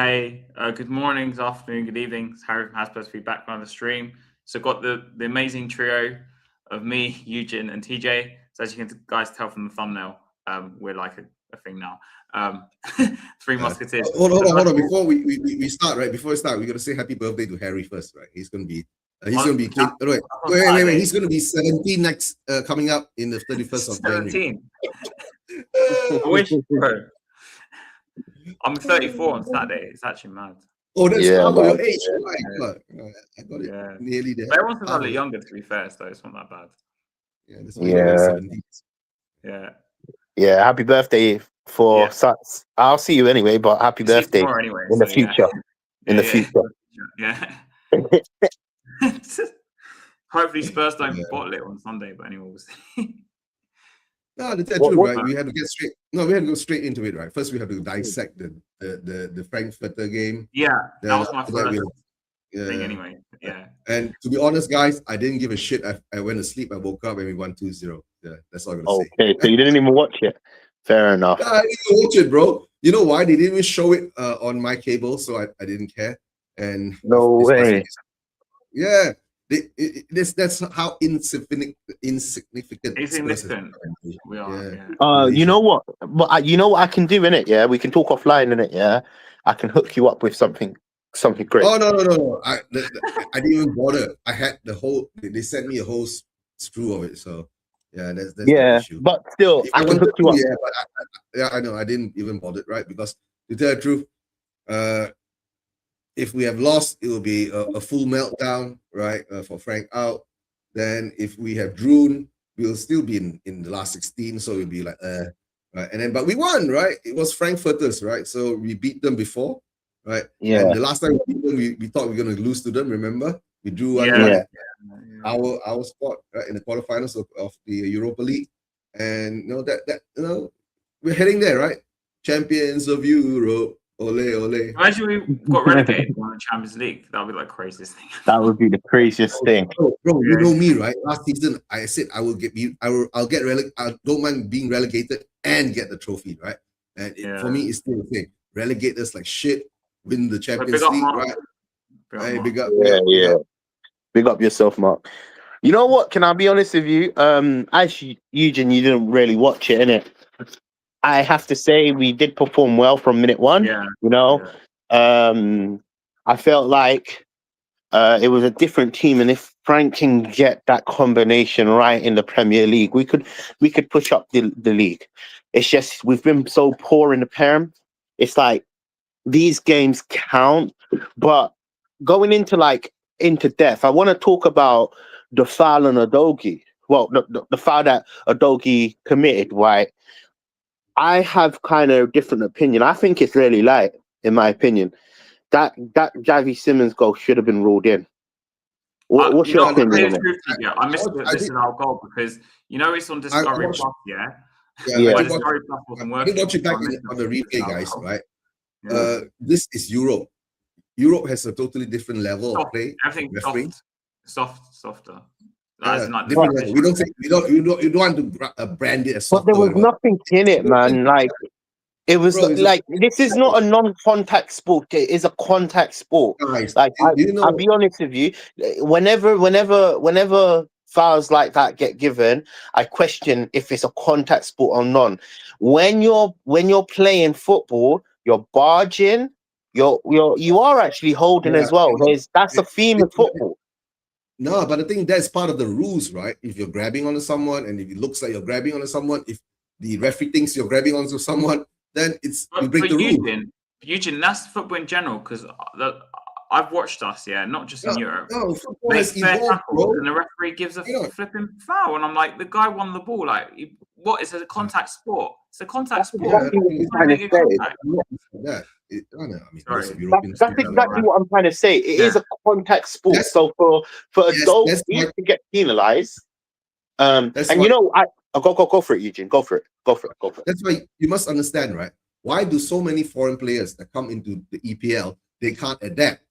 Hi, good morning, good afternoon, good evening. It's Harry from Hotspur back on the stream. So got the amazing trio of me, Eugene, and TJ. So as you can guys tell from the thumbnail, we're like a thing now. Three Musketeers. Hold on. Before we start, right? Before we start, we got to say happy birthday to Harry first, right? He's gonna be wait. He's gonna be 17 next coming up in the 31st of January. 17. I wish, bro. I'm 34 on Saturday. It's actually mad. Oh, that's your age. Right? I got it nearly there. But everyone's a little younger, to be fair, so it's not that bad. Yeah, that's why you're 17. Yeah, happy birthday for Sats. I'll see you anyway, but happy birthday anyway, in the future. In the future. Yeah. Hopefully Spurs don't bottle it on Sunday, but anyway, we'll see. No, that's true, right? We had to get straight. No, we had to go straight into it, right? First, we have to dissect the Frankfurter game. Yeah, that was my first thing anyway. Yeah. And to be honest, guys, I didn't give a shit. I went to sleep. I woke up and we won 2-0. Yeah, that's all I'm gonna say. Okay, so you didn't even watch it. Fair enough. I didn't watch it, bro. You know why? They didn't even show it on my cable, so I didn't care. And no way. Yeah. That's how insignificant we are. You know what? But you know what I can do in it. Yeah, we can talk offline in it. Yeah, I can hook you up with something great. Oh no! I didn't even bother. I had the whole. They sent me a whole screw of it. So yeah, that's the issue. But still, I can hook you up. Yeah, but I know. I didn't even bother, right? Because to tell the truth, if we have lost, it will be a full meltdown, right? For Frank out. Then if we have drawn, we'll still be in the last 16, so it'll be like right. And then but we won, right? It was Frankfurters, right? So we beat them before, right? Yeah. And the last time we beat them, we thought we were gonna lose to them. Remember? We drew one our spot right, in the quarterfinals of the Europa League, and we're heading there, right? Champions of Europe. Ole, ole. Imagine we got relegated on the Champions League. That would be like craziest thing. That would be the craziest thing. Bro, you know me, right? Last season, I said I'll get relegated. I don't mind being relegated and get the trophy, right? And for me, it's still the same. Relegate us like shit, win the Champions League, right? Big up. Big up yourself, Mark. You know what? Can I be honest with you? Actually, Eugene, you didn't really watch it, innit? I have to say we did perform well from minute one. I felt like it was a different team, and if Frank can get that combination right in the Premier League, we could push up the league. It's just we've been so poor in the Prem. It's like these games count, but going into depth, I want to talk about the foul on Udogie. Well, the foul that Udogie committed, right? I have kind of a different opinion. I think it's really light, in my opinion. That Javi Simmons goal should have been ruled in. What's your opinion on it? I missed this in our goal because it's on Discovery Plus, Discovery Plus wasn't working. I didn't watch it back on the replay, guys, right? This is Europe. Europe has a totally different level of play. Everything softer. We don't want to brand it as but there was nothing in it, man. Like it was this is not a non-contact sport. It is a contact sport. Guys, I'll be honest with you. Whenever fouls like that get given, I question if it's a contact sport or non. When you're playing football, you're barging. You are actually holding as well. That's a theme of football. No, but I think that's part of the rules, right? If you're grabbing onto someone and if it looks like you're grabbing onto someone, if the referee thinks you're grabbing onto someone, then you break the rule. Eugene, that's football in general because I've watched us, not just in Europe. No, football has evolved, bro. And the referee gives a flipping foul, and I'm like, the guy won the ball. Like, what is it? A contact sport? It's a contact sport. That's exactly what I'm trying to say. It is a contact sport. So for adults to get penalized, go for it, Eugene. Go for it. That's why you must understand, right? Why do so many foreign players that come into the EPL they can't adapt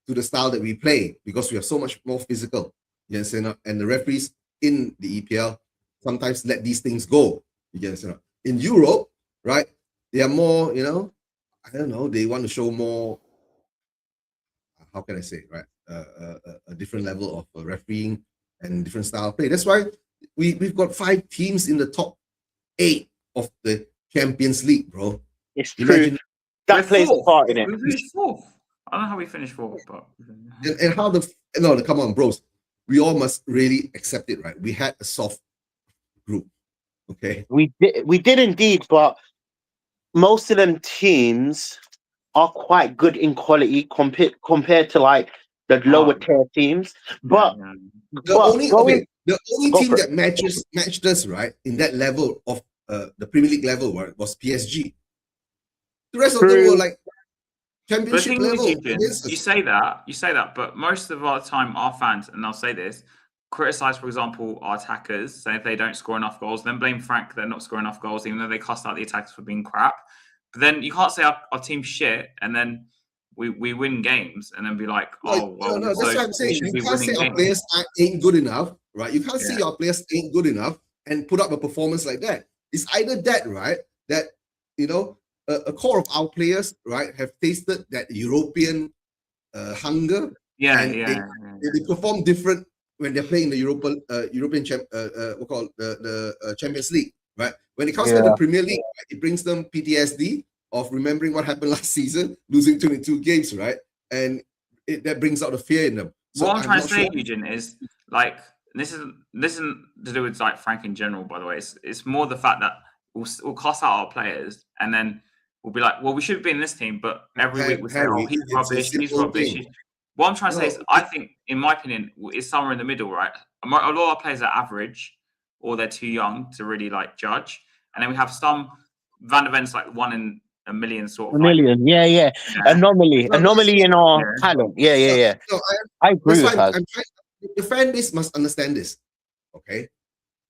to the style that we play because we are so much more physical? You understand? And the referees in the EPL sometimes let these things go. You understand? In Europe, right? They are more, I don't know, they want to show more. How can I say it, right? A different level of refereeing and different style of play. That's why we've got 5 teams in the top 8 of the Champions League, bro. It's true. That plays a part in it. We finished 4th. I don't know how we finished 4th, but and how no, come on, bros. We all must really accept it, right? We had a soft group. Okay. We did indeed, but most of them teams are quite good in quality compared to like the lower tier teams. But the only team that matched us, right, in that level of the Premier League level, right, was PSG. The rest of them were like championship level. You say that, but most of our time, our fans, and I'll say this, criticize, for example, our attackers, say if they don't score enough goals, then blame Frank they're not scoring enough goals, even though they cussed out the attackers for being crap. But then you can't say our team's shit, and then we win games, and then be like, oh, well. No, that's what I'm saying. You can't say our players ain't good enough, right? You can't say our players ain't good enough and put up a performance like that. It's either that, right, that, you know, a core of our players, right, have tasted that European hunger. They perform different when they're playing the European Champions League, right? When it comes to the Premier League, right, it brings them PTSD of remembering what happened last season, losing 22 games, right? And that brings out the fear in them. So what I'm trying to say, Eugene, is like this isn't to do with like Frank in general, by the way. It's more the fact that we'll cuss out our players and then we'll be like, well, we should be in this team, but every week we say, oh, he's rubbish, he's rubbish. What I'm trying to say is, I think, in my opinion, it's somewhere in the middle, right? A lot of our players are average, or they're too young to really like judge, and then we have some Van der Ven's like 1 in a million sort of. Yeah. Anomaly in our talent. Yeah. No, I agree with that. The fan base must understand this. Okay,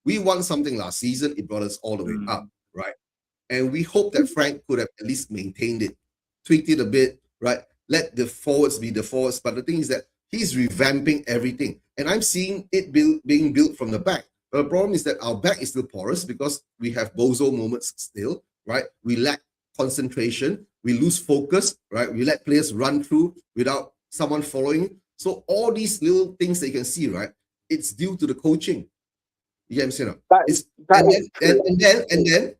we won something last season. It brought us all the way up, right? And we hope that Frank could have at least maintained it, tweaked it a bit, right? Let the forwards be the forwards. But the thing is that he's revamping everything. And I'm seeing it being built from the back. But the problem is that our back is still porous because we have bozo moments still, right? We lack concentration. We lose focus, right? We let players run through without someone following. So all these little things that you can see, right? It's due to the coaching. You get what I'm saying? And then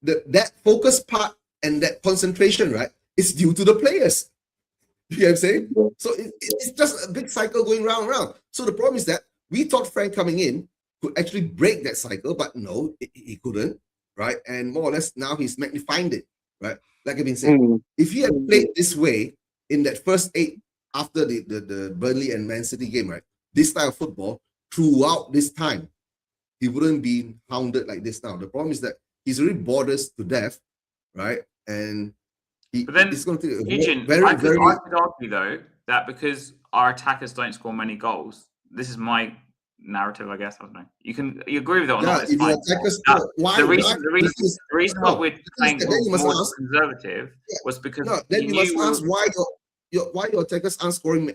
that focus part and that concentration, right, is due to the players. You know what I'm saying? So it's just a big cycle going round and round. So the problem is that we thought Frank coming in could actually break that cycle, but no, he couldn't, right? And more or less now he's magnifying it, right? Like I've been saying, if he had played this way in that first 8 after the Burnley and Man City game, right, this style of football throughout this time, he wouldn't be hounded like this now. The problem is that he's already bored us to death, right? And but then, Eugene, I could argue though that because our attackers don't score many goals, this is my narrative, I guess. I don't know. You agree with it or not? It's fine. The reason why we're playing more conservative was because then you must ask why your attackers aren't scoring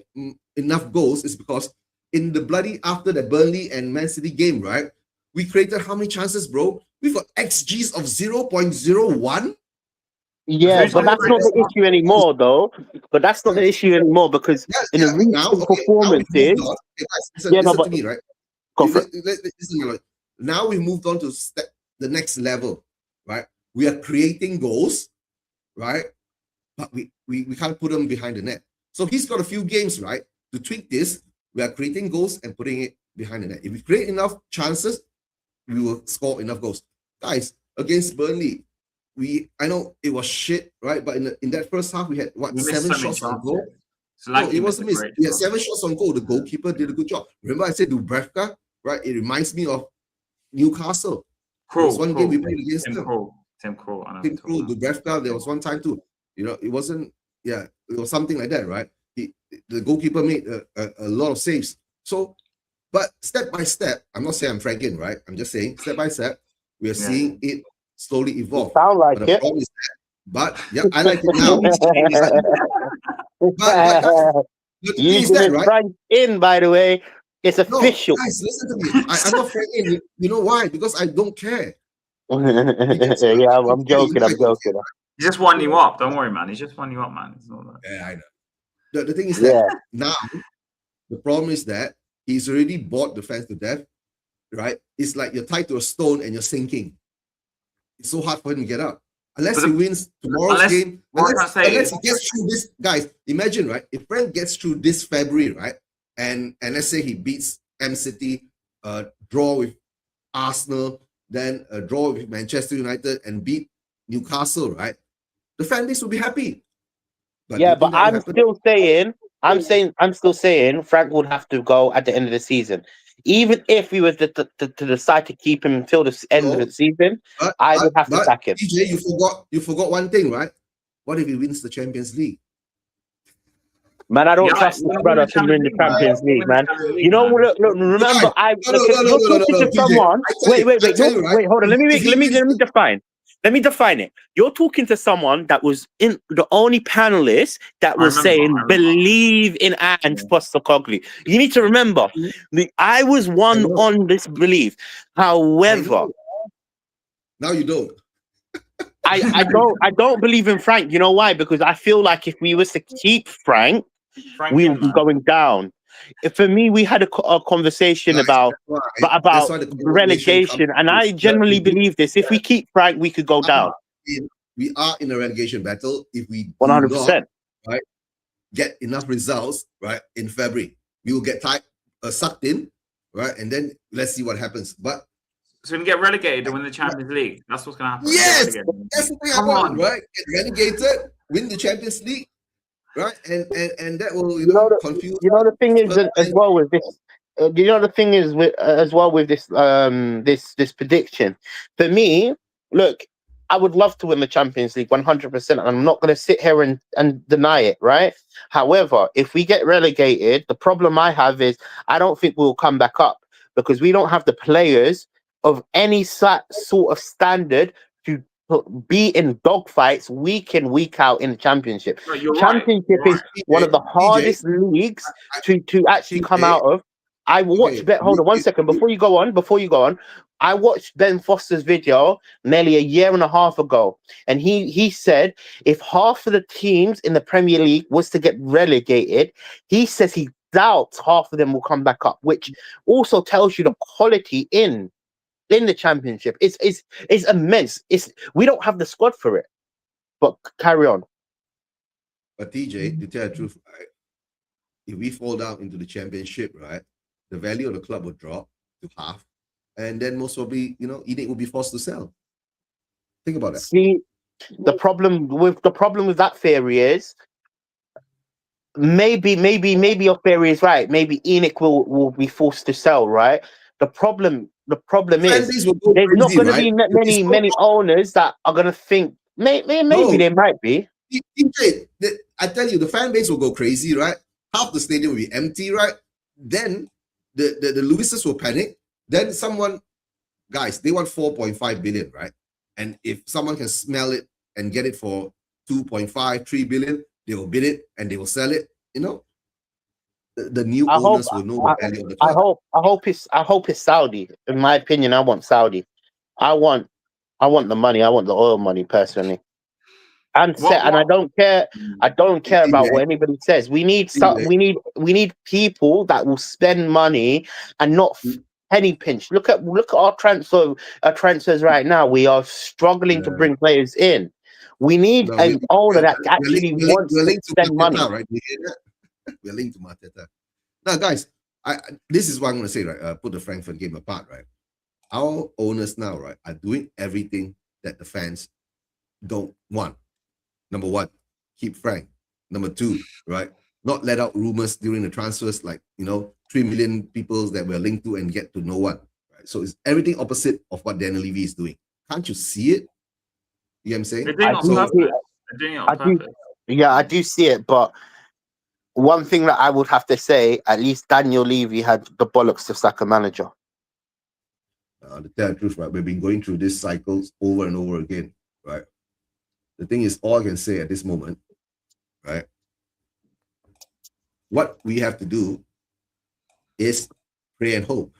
enough goals is because in the bloody after the Burnley and Man City game, right? We created how many chances, bro? We've got XGs of 0.01. Yeah, but that's not the issue anymore, though. But that's not the issue anymore because in the recent performances, listen to me, right? Now we moved on to the next level, right? We are creating goals, right? But we can't put them behind the net. So he's got a few games, right, to tweak this. We are creating goals and putting it behind the net. If we create enough chances, we will score enough goals. Guys, against Burnley, I know it was shit, right? But in that first half, we had 7 shots on goal. No, it was a miss. We had 7 shots on goal. The goalkeeper did a good job. Remember, I said Dubravka, right? It reminds me of Newcastle. There was one game we played against them. Tim Krul, Dubravka. There was one time too. You know, it wasn't. Yeah, it was something like that, right? The goalkeeper made a lot of saves. So, but step by step, I'm not saying I'm franking, right? I'm just saying step by step, we are seeing it slowly evolve. Sound like but the problem is that, but yeah, I like it now. but the thing is that, right? In, by the way, it's official. No, guys, listen to me. I'm not franking. You know why? Because I don't care. Yeah, I'm joking. He just won you up. Don't worry, man. He's just won you up, man. It's not that. Yeah, I know. The thing is Yeah. that now the problem is that he's already bored the fans to death, right? It's like you're tied to a stone and you're sinking. It's so hard for him to get up. Unless he wins tomorrow's game, unless he gets through this, guys, imagine, right? If Frank gets through this February, right? And let's say he beats M City, draw with Arsenal, then draw with Manchester United and beat Newcastle, right? The fan base will be happy. But I'm still saying Frank would have to go at the end of the season. Even if we were to decide to keep him until the end of the season, I would have to sack him. DJ, you forgot one thing, right? What if he wins the Champions League? Man, I don't trust this brother to win the Champions League, man. You know, look, remember, you're talking to someone. Wait, hold on. Let me define it. You're talking to someone that was in the only panelist that was saying believe in Ange Postecoglou. You need to remember, I was one on this belief. However, now you don't. I don't believe in Frank. You know why? Because I feel like if we was to keep Frank, we would be going down. For me, we had a conversation about relegation, and I generally believe this. If we keep Frank, we could go down. We are in a relegation battle if we do 100%, right, get enough results, right, in February. We will get sucked in, right, and then let's see what happens. But so we can get relegated to win the Champions League. That's what's going to happen. Yes, that's the thing I want, right? Get relegated, win the Champions League. Right, and that will confuse. You know the thing is as well with this. You know the thing is as well with this this prediction. For me, look, I would love to win the Champions League 100%. I'm not going to sit here and deny it, right? However, if we get relegated, the problem I have is I don't think we'll come back up because we don't have the players of any sort of standard to be in dogfights week in, week out in the Championship. Championship is one of the hardest leagues to actually come out of. I watched hold on 1 second before you go on. I watched Ben Foster's video nearly a year and a half ago, and he said if half of the teams in the Premier League was to get relegated, he says he doubts half of them will come back up, which also tells you the quality in the Championship. It's immense. We don't have the squad for it. But carry on. But DJ, to tell the truth, right, if we fall down into the Championship, right, the value of the club will drop to half, and then most probably, Enoch will be forced to sell. Think about that. See, the problem with that theory is maybe your theory is right. Maybe Enoch will be forced to sell, right? The problem is there's not going to be many owners that are going to think maybe there might be. I tell you, the fan base will go crazy, right? Half the stadium will be empty, right? Then the Lewises will panic. Then guys, they want 4.5 billion, right? And if someone can smell it and get it for 2.5, 3 billion, they will bid it and they will sell it. The new owners will know the value of the club. I hope it's Saudi. In my opinion, I want Saudi. I want the money. I want the oil money personally. And I don't care. I don't care about what anybody says. We need people that will spend money and not penny pinch. Look at our transfers right now. We are struggling to bring players in. We need an owner that actually wants to spend money. Right? We're linked to Mateta. Now, guys, this is what I'm going to say, right? Put the Frankfurt game apart, right? Our owners now, right, are doing everything that the fans don't want. Number one, keep Frank. Number two, right, not let out rumors during the transfers, like 3 million people that we're linked to and get to no one. Right? So it's everything opposite of what Daniel Levy is doing. Can't you see it? You know what I'm saying? They're doing it on purpose. Yeah, I do see it, but one thing that I would have to say, at least Daniel Levy had the bollocks to sack a manager. To tell the truth, right, we've been going through these cycles over and over again, right? The thing is, all I can say at this moment, right, what we have to do is pray and hope.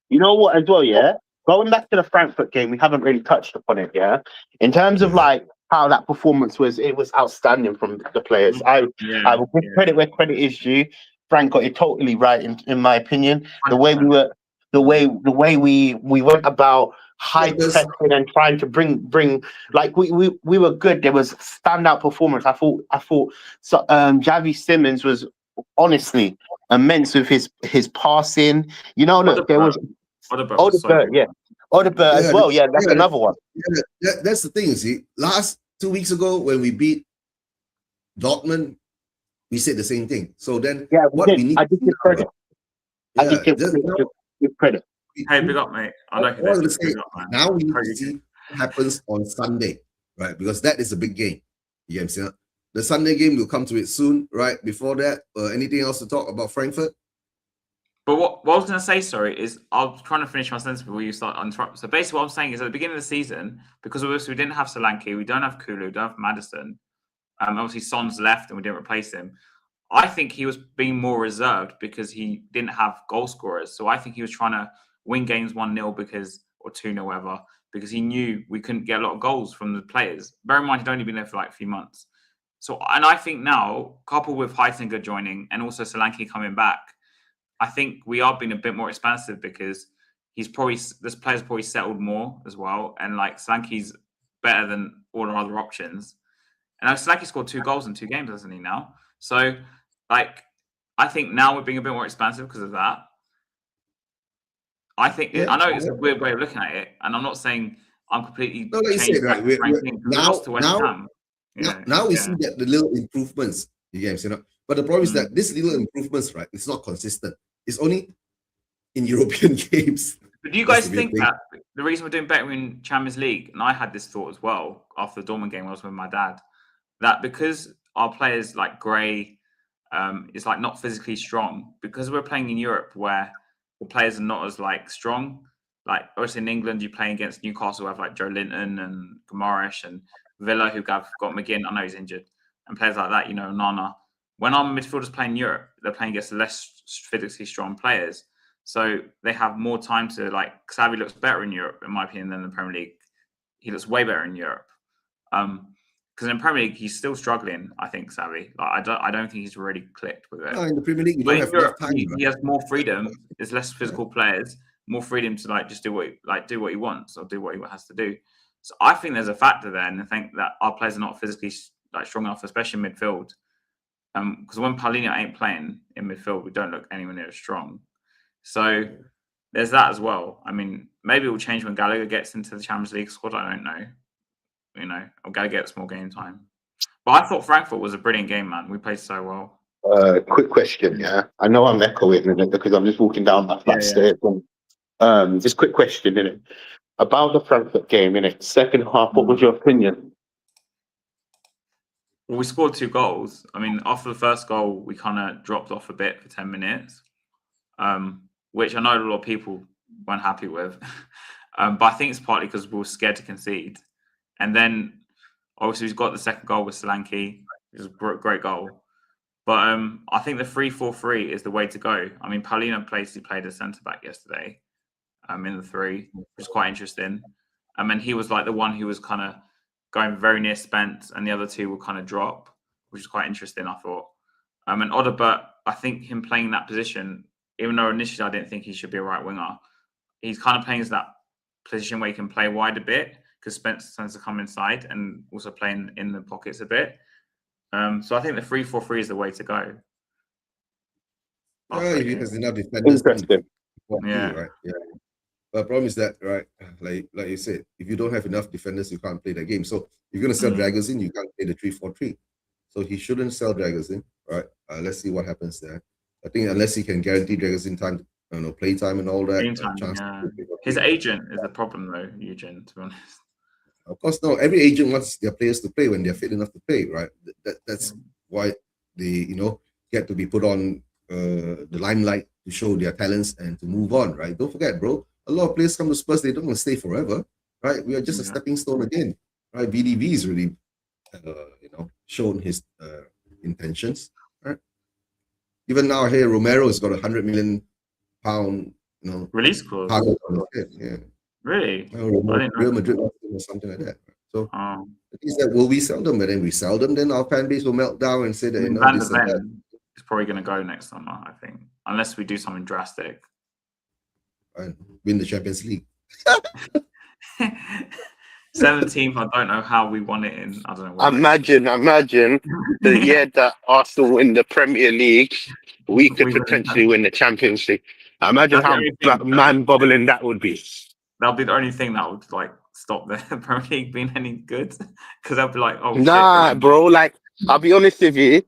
You know what as well, yeah? going back to the Frankfurt game, we haven't really touched upon it, yeah. In terms of like how that performance was, it was outstanding from the players. I will give credit where credit is due. Frank got it totally right in my opinion. The way we were, the way we went about high pressing and trying to bring like we were good. There was standout performance. I thought so. Javi Simmons was honestly immense with his passing. You know, look, there was Odegaard, yeah. Odegaard as well. Yeah, that's another one. Yeah, that's the thing. See, last 2 weeks ago when we beat Dortmund, we said the same thing. So then, what we need, I did give credit. I did give credit. Hey, big up, mate. I like it. Now we need to see what happens on Sunday, right? Because that is a big game. You know what I'm saying? The Sunday game, we'll come to it soon, right? Before that, anything else to talk about Frankfurt? But what I was going to say, sorry, is I was trying to finish my sentence before you start interrupting. So basically what I'm saying is at the beginning of the season, because we didn't have Solanke, we don't have Kulu, we don't have Maddison. Obviously Son's left and we didn't replace him. I think he was being more reserved because he didn't have goal scorers. So I think he was trying to win games 1-0 or 2-0, whatever, because he knew we couldn't get a lot of goals from the players. Bear in mind, he'd only been there for like a few months. So, and I think now, coupled with Heitinger joining and also Solanke coming back, I think we are being a bit more expansive because this player's probably settled more as well. And like Solanke's better than all our other options. And Solanke scored 2 goals in 2 games, hasn't he now? So, like, I think now we're being a bit more expansive because of that. I think I know it's a weird way of looking at it, and I'm not saying I'm completely changed. Right? Now we see that the little improvements, but the problem is that these little improvements, right? It's not consistent. It's only in European games. But do you guys think that the reason we're doing better in Champions League, and I had this thought as well after the Dortmund game, I was with my dad, that because our players like Gray is like not physically strong, because we're playing in Europe where the players are not as like strong. Like obviously in England, you play against Newcastle, who have like Joe Linton and Kamarish and Villa, who got McGinn. I know he's injured, and players like that. Nana. When our midfielders play in Europe, they're playing against less physically strong players, so they have more time to like. Xavi looks better in Europe, in my opinion, than the Premier League. He looks way better in Europe. Because in Premier League he's still struggling. I think Xavi. Like I don't think he's really clicked with it. No, in the Premier League, you don't have enough time. He has more freedom. There's less physical players, more freedom to like just do what he wants or do what he has to do. So I think there's a factor there, and I think that our players are not physically like strong enough, especially in midfield. Because when Paulinho ain't playing in midfield, we don't look anywhere near as strong. So there's that as well. I mean, maybe it will change when Gallagher gets into the Champions League squad. I don't know. Or Gallagher gets more game time. But I thought Frankfurt was a brilliant game, man. We played so well. Quick question, yeah. I know I'm echoing in it because I'm just walking down that flat stairs. Just quick question, innit? About the Frankfurt game, innit? Second half, what was your opinion? Well, we scored 2 goals. I mean, after the first goal, we kind of dropped off a bit for 10 minutes, which I know a lot of people weren't happy with. But I think it's partly because we were scared to concede. And then, obviously, we've got the second goal with Solanke. It was a great goal. But I think the 3-4-3 is the way to go. I mean, Paulinho played as centre-back yesterday in the 3, which was quite interesting. And he was like the one who was kind of going very near Spence, and the other 2 will kind of drop, which is quite interesting, I thought. And Odegaard, I think him playing that position, even though initially I didn't think he should be a right winger, he's kind of playing as that position where he can play wide a bit, because Spence tends to come inside and also playing in the pockets a bit. So I think the 3-4-3 is the way to go. He has enough defenders. Interesting. Right? Yeah. But the problem is that, right, like you said, if you don't have enough defenders, you can't play that game. So if you're going to sell Dragons in, you can't play the 3-4-3. So he shouldn't sell Dragons in, right? Let's see what happens there. I think unless he can guarantee Dragons in time, play time and all that. His agent is a problem, though, Eugene, to be honest. Of course, no. Every agent wants their players to play when they're fit enough to play, right? That's why they, get to be put on the limelight to show their talents and to move on, right? Don't forget, bro. A lot of players come to Spurs, they don't want to stay forever, right? We are just a stepping stone again, right? VDV is really, shown his intentions, right? Even now, here Romero has got £100 million, release clause. Yeah. Really? I I don't know, didn't Real know. Madrid or something like that. So Oh. the thing is that will we sell them? And then we sell them, then our fan base will melt down and say I that mean, Van de this and that. Ven is probably going to go next summer, I think, unless we do something drastic. And win the Champions League. 17th, I don't know how we won it in. I don't know what. Imagine the year that Arsenal win the Premier League, we could We would have- potentially win the Champions League. Imagine That's the how only thing. mind boggling that would be. That'll be the only thing that would like stop the Premier League being any good, because they'll be like, "Oh Nah, shit, bro. Like, I'll be honest with you.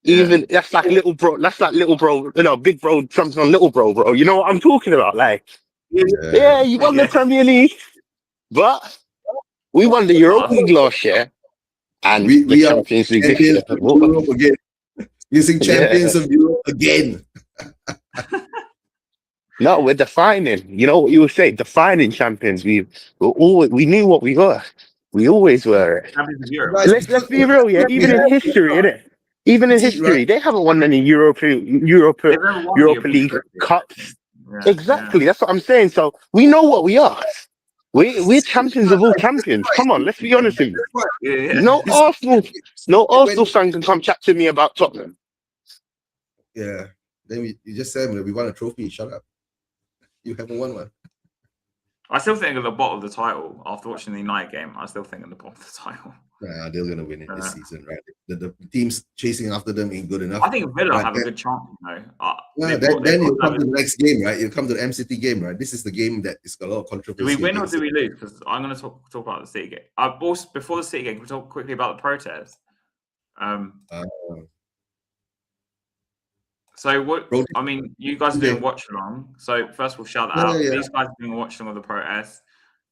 yeah. Even that's like little bro. That's like little bro. You know, big bro trumps on little bro, bro. You know what I'm talking about? Like, yeah, you won the Yeah. Premier League, but we won the Europa League last year and We the are Champions League this champions year. of Europe again. Using champions Yeah. of Europe again. No, we're defining. You know what you would say? Defining champions. We knew what we were. We always were. Champions of Europe. Guys, Let's be real, yeah. we Even in have history, innit? Even in see, right? history, they haven't won any They've never won the Europa European League Trophy. cups. Yeah, Exactly. That's what I'm saying. So we know what we are. We're champions of all champions. Come on, let's be honest with you. Yeah. No Arsenal fan can come chat to me about Tottenham. Yeah. Then you just said we won a trophy. Shut up. You haven't won one. I still think at the bottom of the title after watching the United game. I still think at the bottom of the title. Nah, they're gonna win it this season, right? The teams chasing after them ain't good enough. I think Villa But have a then- good chance. You Yeah, then you'll come to the next game, right? You'll come to the MCT game, right? This is the game that is got a lot of Do controversy. we win or against do it. we lose? Because I'm going to talk about the City game. Also, before the City game, can we talk quickly about the protest? So what? I mean, you guys are doing watch along. So first of all, shout that out. Yeah. These guys are doing a watch along of the protest.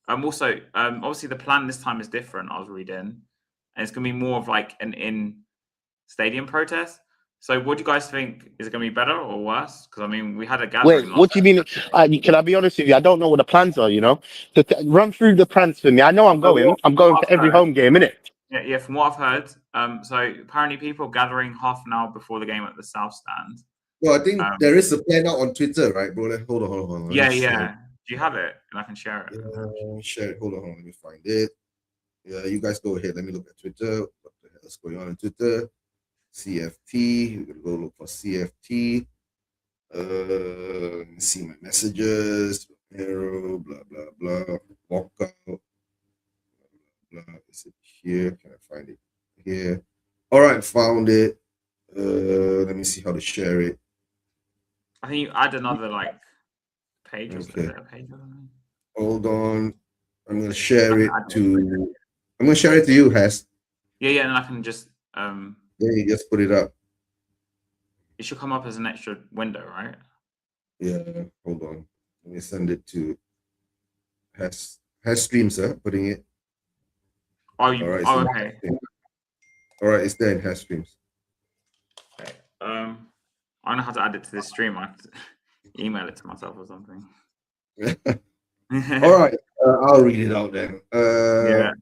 Also, obviously the plan this time is different. I was reading, and it's going to be more of like an in-stadium protest. So what do you guys think? Is it going to be better or worse? Because I mean, we had a gathering. Wait, what do you mean? Can I be honest with you? I don't know what the plans are. You know, run through the plans for me. I know I'm going. I'm going to every home game, innit? Yeah. From what I've heard, so apparently people are gathering half an hour before the game at the South Stand. Well, I think there is a plan out on Twitter, right, bro? Hold on. Yeah. Do you have it? And I can share it. Yeah, share it. Hold on. Let me find it. Yeah, you guys go ahead. Let me look at Twitter. What the hell is going on Twitter? CFT. We're gonna go look for CFT. Let me see my messages. Arrow, blah blah blah. Walkout. Blah, blah. Is it here? Can I find it here? All right, found it. Let me see how to share it. I think you add another like page. Okay. Is it a page or something? Hold on. I'm gonna share it to. I'm gonna share it to you, Has. Yeah, and I can just Yeah, you just put it up. it should come up as an extra window, right? Yeah, hold on. Let me send it to Has Streams, putting it. Oh, you, All right, okay. All right, it's there in Has Streams. Okay. I don't know how to add it to this stream. I have to email it to myself or something. All right, I'll read it out then. Yeah.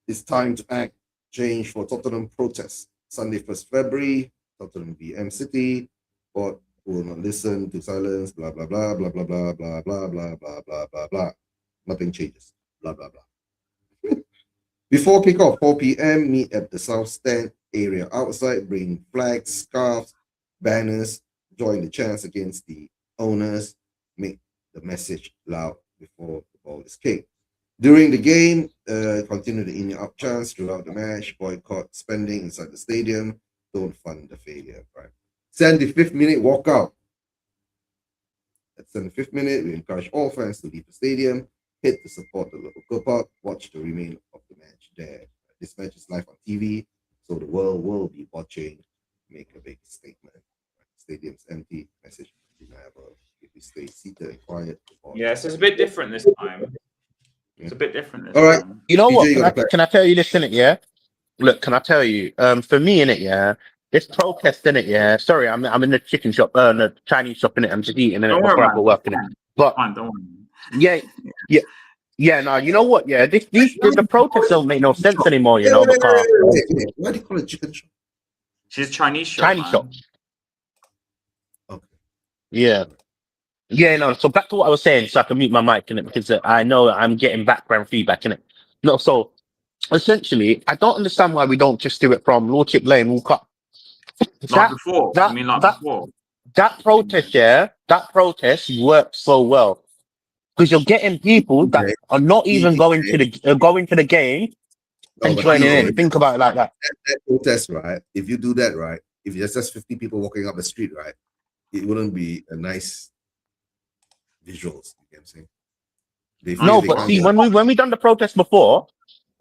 It's time to act. Change for Tottenham protest. Sunday, 1st February. Tottenham VM City. But will not listen to silence. Blah blah blah blah blah blah blah blah blah blah blah blah blah. Nothing changes. Blah blah blah. Before kickoff, 4 p.m. Meet at the South Stand area outside. Bring flags, scarves, banners. Join the chants against the owners. Make the message loud before the ball is kicked. During the game, continue the in-up chants throughout the match. Boycott spending inside the stadium. Don't fund the failure. Right. 75th minute walkout. At 75th minute, we encourage all fans to leave the stadium, head to support the local club, watch the remainder of the match there. This match is live on TV, so the world will be watching. Make a big statement. Stadium's empty. Message undeniable. If we stay seated and quiet. Yeah, so it's a bit different this time. It's a bit different this All right. time. You know what? PJ, Can I tell you this, innit? Yeah. Look, can I tell you? For me, innit? Yeah. This protest, innit? Yeah. Sorry, I'm in the chicken shop, the Chinese shop, innit? I'm just eating, innit? Don't Before worry, I go work, innit? But Fine, don't worry. yeah. No, you know what? Yeah, the protests don't make no sense anymore. You know, because wait. Why do you call it chicken shop? She's a Chinese shop. Chinese man. shop. Okay. Yeah. Yeah, no. So back to what I was saying, so I can mute my mic in it because I know I'm getting background feedback in it. No, so essentially, I don't understand why we don't just do it from Lordship Lane walk up. Like That before. You that mean like that before? that protest, yeah, that protest works so well because you're getting people that TJ, are not even going to the game no, and but joining TJ, in. Think about it like that. that protest, right? If you do that, right? If there's just 50 people walking up the street, right? It wouldn't be a nice visuals. You know what I'm saying? They feel No, they but can't see, get. when we done the protest before,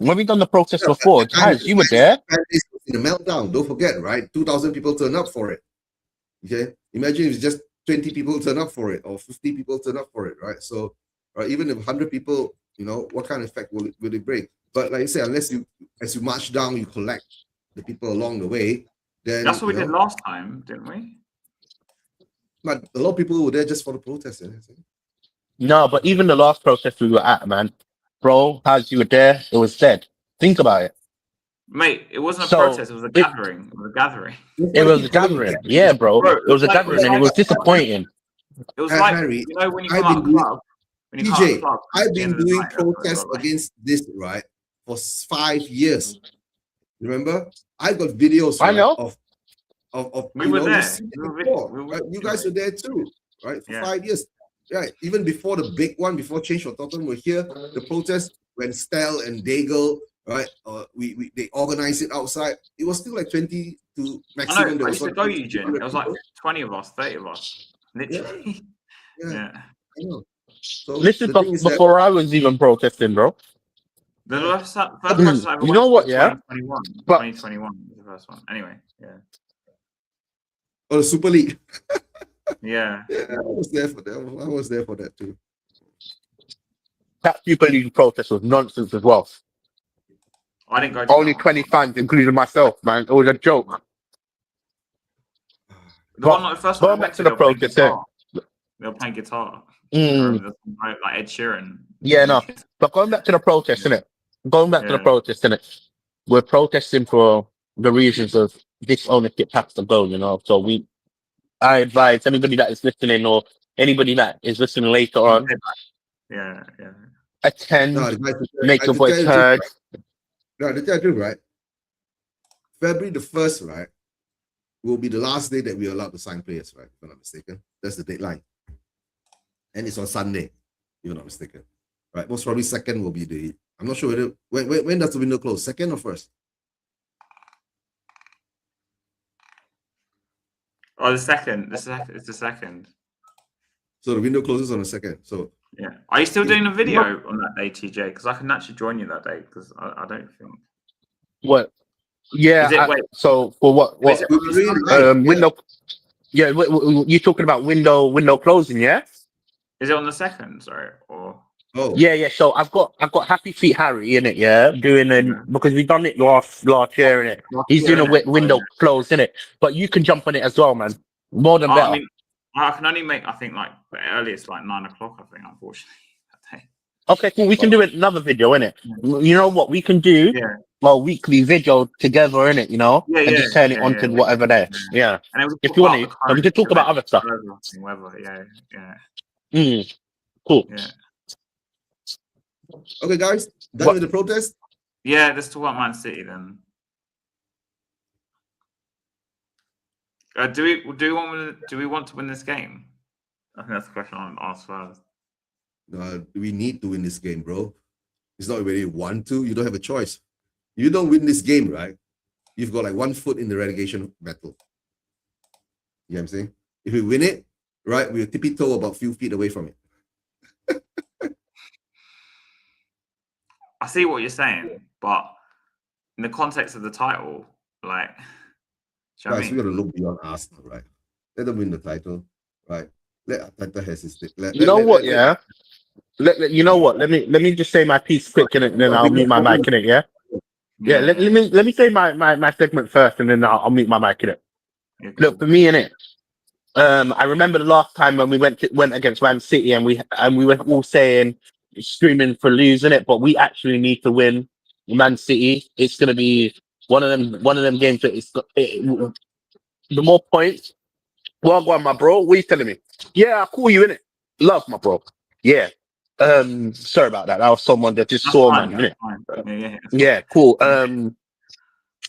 At the time, Jazz, you were there. was in a meltdown. Don't forget, right? 2,000 people turn up for it. Okay, imagine if it's just 20 people turn up for it, or 50 people turn up for it, right? So, even if 100 people, what kind of effect will it bring? But like I say, unless as you march down, you collect the people along the way, then That's what we did last time, didn't we? But a lot of people were there just for the protest. No, but even the last protest we were at, man, bro, as you were there, it was dead. Think about it. Mate, it wasn't a So protest, it was a gathering. It was a gathering. it was a gathering. Yeah, bro. Bro, It was a gathering and it was disappointing. it was like, Harry, when you come I've out been of the doing club, TJ, at I've the end been of the doing night, that's what it protests felt like. against this, right, for 5 years. Remember? I've got videos, I right, know. of We were there. You've seen it before, right? You guys were there too, right? For 5 years. Right. Even before the big one, before Change for Tottenham were here, the protest when Stell and Daigle, right? They organized it outside. It was still like 20 to maximum. I know, There I was used to go, Eugene. It was like 20 of us, 30 of us. Literally. Yeah. I know. So This is the thing is that before I was even protesting, bro. The first protest I ever You went know what, was yeah? 2021. But- 2021 was the first one. Anyway, yeah. the Super League. Yeah. I was there for that. I was there for that too. That Super League protest was nonsense as well. I didn't go to Only that one. 20 fans, including myself, man. It was a joke. The one, like the first one I Going went back to, to the they were playing protest, guitar. They were playing guitar. I Mm, remember like Ed Sheeran. yeah, no. But going back to the protest, innit? Going back to the Yeah. protest, innit? We're protesting for the reasons of this ownership has to go, So I advise anybody that is listening or anybody that is listening later on, Yeah, yeah. attend, No, guys, make your voice heard. No, the tell you, right? February the 1st, right, will be the last day that we're allowed to sign players, right? If I'm not mistaken. That's the deadline. And it's on Sunday, if I'm not mistaken. Right? Most probably 2nd will be the. I'm not sure when does the window close? 2nd or 1st? Oh, the second. It's the second. So the window closes on the 2nd. So yeah. Are you still doing a video on that day, TJ? Because I can actually join you that day. Because I don't think. What? Yeah. So for what? Window. Yeah, you're talking about window closing, yeah? Is it on the 2nd? Sorry, or yeah. So I've got Happy Feet Harry in it, yeah, because we've done it last year in it. He's doing a window close in it, but you can jump on it as well, man. More than better. I mean, I can only make the earliest 9 o'clock. I think, unfortunately, that day. Okay, cool. We can do another video, innit? You know what we can do? Yeah. Well, weekly video together, innit? And just turn it onto whatever there. Yeah. And if you want to, we can talk about other stuff. Whatever. Yeah. Cool. Yeah. Okay, guys, done with the protest? Yeah, let's talk about Man City then. Do we want to win this game? I think that's the question I'll ask first. We need to win this game, bro. It's not really want to. You don't have a choice. You don't win this game, right? You've got like 1 foot in the relegation battle. You know what I'm saying? If we win it, right, we'll tippy-toe about a few feet away from it. I see what you're saying, but in the context of the title, like, guys, we got to look beyond Arsenal, right? Let them win the title, right? Let Arteta has his stick. You know what? Let me just say my piece quick, and then I'll mute my mic in it. Yeah. Let me say my segment first, and then I'll mute my mic in it. Yeah, Look, for me in it. I remember the last time when we went against Man City, and we were all saying, screaming for losing it, but we actually need to win Man City. It's gonna be one of them games that the more points. Well, go on, my bro. What are you telling me? Yeah, I'll call you in it. Love, my bro. Yeah. Sorry about that. That was someone that just That's saw, fine. man. That's Innit? fine. Yeah, that's Yeah, fine. cool.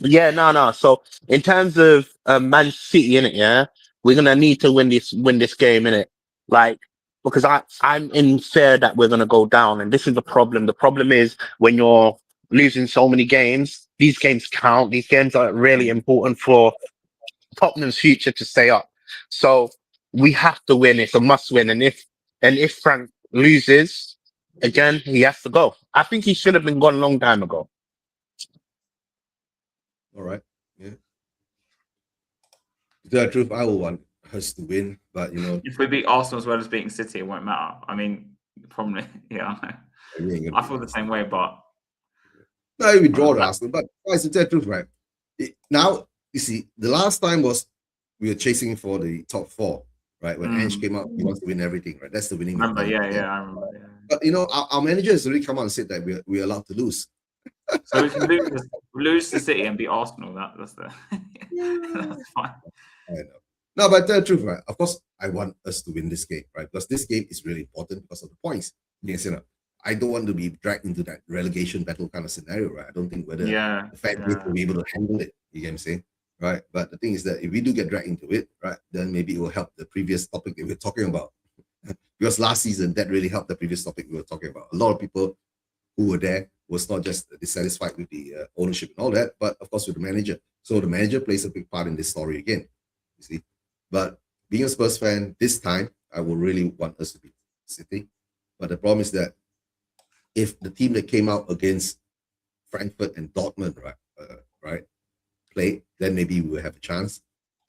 Yeah, no. So in terms of Man City, in it, yeah, we're gonna need to win this game, in it, like because I'm in fear that we're gonna go down, and this is the problem. The problem is when you're losing so many games, these games count. These games are really important for Tottenham's future to stay up. So we have to win. It's a must win, and if Frank loses again, he has to go. I think he should have been gone a long time ago. All right. Yeah. To tell the truth, I will want us to win, but If we beat Arsenal as well as beating City, it won't matter. I mean, probably, yeah, I know. we ain't gonna I beat feel the Arsenal. same way, but No, we draw the Arsenal, but guys, to tell the truth, right? Now you see, the last time was we were chasing for the top four, right? When Ange came out, he wants to win everything, right? That's the winning remember, mentality. yeah, I remember. Yeah. But our manager has already come out and said that we're allowed to lose. So we can lose to City and beat Arsenal. That's that's fine. I know. No, but tell the truth, right? Of course, I want us to win this game, right? Because this game is really important because of the points. Yes, I don't want to be dragged into that relegation battle kind of scenario, right? I don't think whether Yeah, the fan base will be able to handle it. You get what I'm saying? Right. But the thing is that if we do get dragged into it, right, then maybe it will help the previous topic that we're talking about. Because last season that really helped the previous topic we were talking about. A lot of people who were there was not just dissatisfied with the ownership and all that, but of course with the manager. So the manager plays a big part in this story again. You see, but being a Spurs fan, this time I will really want us to beat City. But the problem is that if the team that came out against Frankfurt and Dortmund, right, play, then maybe we will have a chance.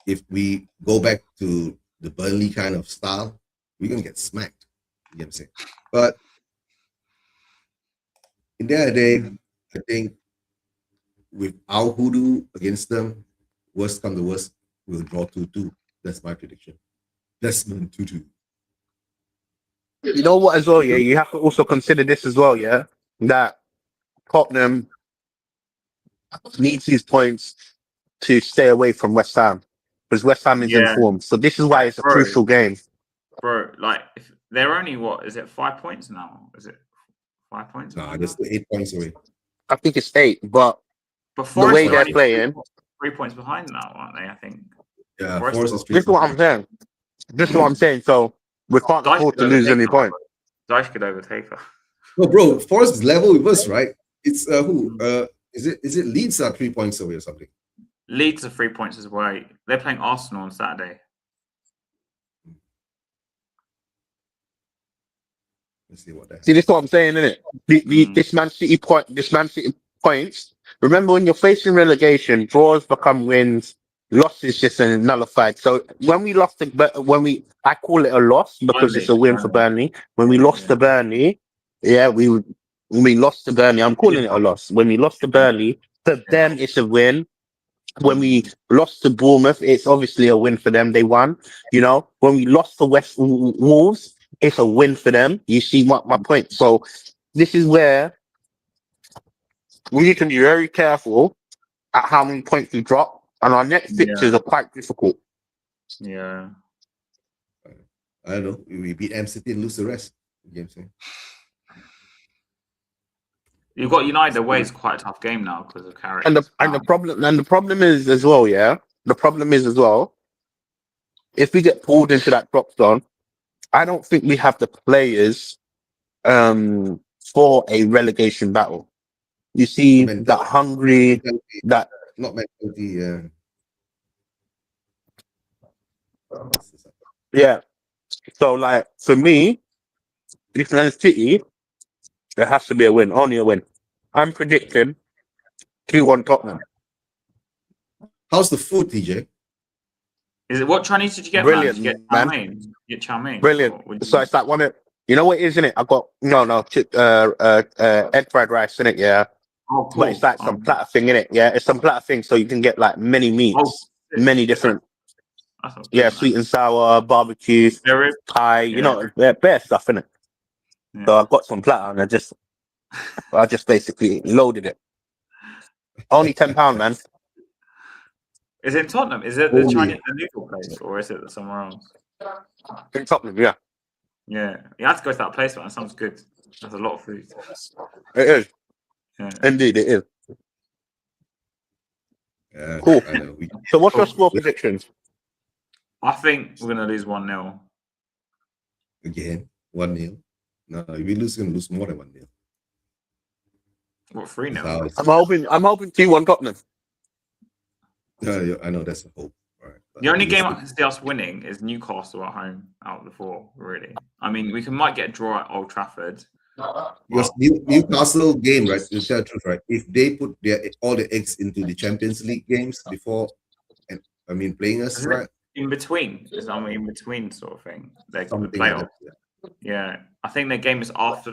If we go back to the Burnley kind of style, we're gonna get smacked. You know what I'm saying? But in the end of the day, I think with our hoodoo against them, worst come to worst, we'll draw 2-2. That's my prediction. Desmond 2-2. You know what, as well, yeah, you have to also consider this as well, yeah, that Tottenham needs these points to stay away from West Ham because West Ham is in yeah, form. So this is why it's a bro. crucial game. Bro. Like if they're only what is it 5 points now? Is it 5 points? Nah, just 8 points away. I think it's 8, but But the Forest way are they're only playing, 3 points behind now, aren't they? I think. Yeah, Forest Forest are- is 3 this is what I'm points. saying. This is what I'm saying. So we can't Dyche afford to could lose overtake any her. points. Dyche could overtake her. No, bro, Forest is level with us, right? It's who? Is it Leeds are 3 points away or something? Leeds are 3 points away. They're playing Arsenal on Saturday. Let's see what that. See, this is what I'm saying, isn't it? This Man City points. Remember, when you're facing relegation, draws become wins, losses just nullified. So when we lost I call it a loss because it's a win for Burnley. When we lost to Burnley, yeah, we lost to Burnley. I'm calling it a loss. When we lost to Burnley, for them it's a win. When we lost to Bournemouth, it's obviously a win for them. They won. When we lost to West Wolves, it's a win for them. You see my point. So this is where we need to be very careful at how many points we drop, and our next fixtures are quite difficult. Yeah. I don't know. We beat M City and lose the rest. You know what I'm saying? You've got United away is quite a tough game now because of Carrick. And the problem is as well, yeah. The problem is as well, if we get pulled into that drop zone, I don't think we have the players for a relegation battle. You see that hungry, that not mentality. Yeah. So, like, for me, if Man City, there has to be a win, only a win. I'm predicting 2-1 Tottenham. How's the food, TJ? Is it what Chinese did you get, Brilliant, man? Did you get chow mein? Did you get chow mein? Brilliant. So it's like one of, you know what it is, isn't it? I got egg fried rice in it, yeah. Oh, cool. But it's like some platter thing in it, yeah. It's some platter thing, so you can get like many meats, many different. Good, sweet and sour, barbecue, Thai, bare stuff in it. Yeah. So I got some platter and I just basically loaded it. Only £10, man. Is it in Tottenham? Is it the Chinese noodle place or is it somewhere else? In Tottenham, yeah. Yeah, you have to go to that place, man. That sounds good. That's a lot of food. It is. Yeah. Indeed, it is. Yeah, Cool. I know. So what's your Cool. score predictions? I think we're gonna lose 1-0. Again 1-0. No, if we lose, we're gonna lose more than 1-0. What 3-0? That's I'm hoping 2-1 Tottenham. yeah, I know that's the hope. All right. The only game I can see us winning is Newcastle at home out of the 4. Really, I mean, we might get a draw at Old Trafford. Because Newcastle game, right? To tell the truth, right? If they put all the eggs into the Champions League games before, and I mean playing us, Isn't it right? in between? Is I mean in between sort of thing. The Something like playoff. that. Yeah, I think their game is after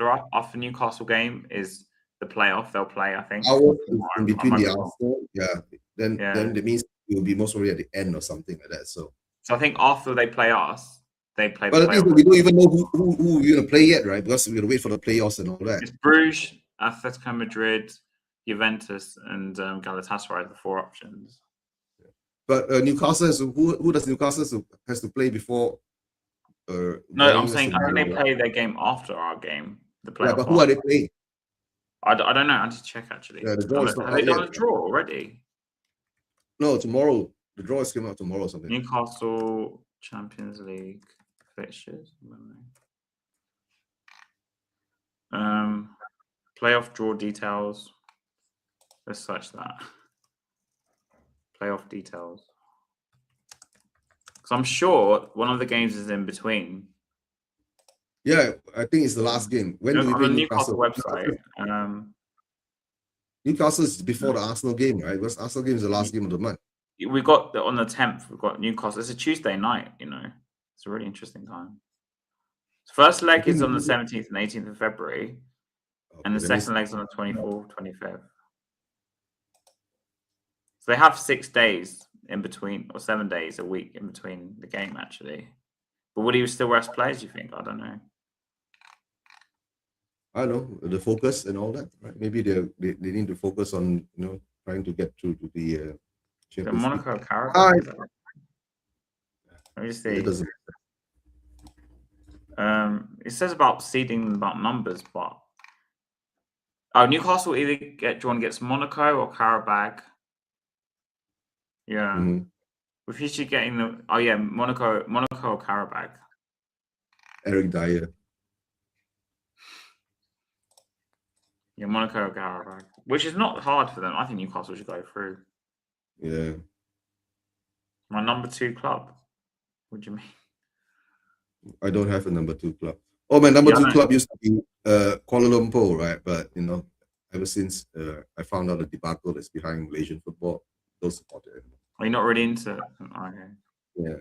Newcastle game is the playoff. They'll play, I think. Ours is I in between might the be wrong. Arsenal, yeah. Then Yeah. that means it will be most probably at the end or something like that. So, So I think after they play us, they play but the the thing is, playoff. we don't even know who we're gonna play yet, right? Because we're gonna wait for the playoffs and all that. It's Bruges, Atletico Madrid, Juventus, and Galatasaray are the 4 options. But Newcastle who does Newcastle has to play before? No, joining I'm us saying in I think they the- play their game after our game, the playoff. Yeah, but who are they playing? I don't know. I need to check actually. Yeah, the draw is not Have they out done yet. a draw already? No, tomorrow. The draw is coming out tomorrow or something. Newcastle Champions League fixtures. Playoff draw details. Let's search that. Playoff details. Because I'm sure one of the games is in between. Yeah, I think it's the last game. When do we On play the Newcastle Newcastle? website. Newcastle is before the Arsenal game, right? Because Arsenal game is the last game of the month. We got on the 10th. We've got Newcastle. It's a Tuesday night. It's a really interesting time. First leg is on the 17th and 18th of February, and the second leg's on the 24th, 25th. So they have 6 days in between, or 7 days a week in between the game, actually. But would he still rest players, you think? I don't know. I don't know the focus and all that, right? Maybe they need to focus on trying to get through to the The Champions League. Monaco Carabao. Let me just see. It doesn't. It says about seeding, about numbers, but Newcastle either gets Monaco or Carabao. Yeah, we're usually getting Monaco or Carabao. Eric Dyer. Yeah, Monaco or Carabao, which is not hard for them. I think Newcastle should go through. Yeah. My number 2 club. What do you mean? I don't have a number 2 club. Oh, my number 2 club used to be Kuala Lumpur, right? But ever since I found out the debacle that's behind Malaysian football, don't support it anymore. Are you not really into it? Okay. Yeah.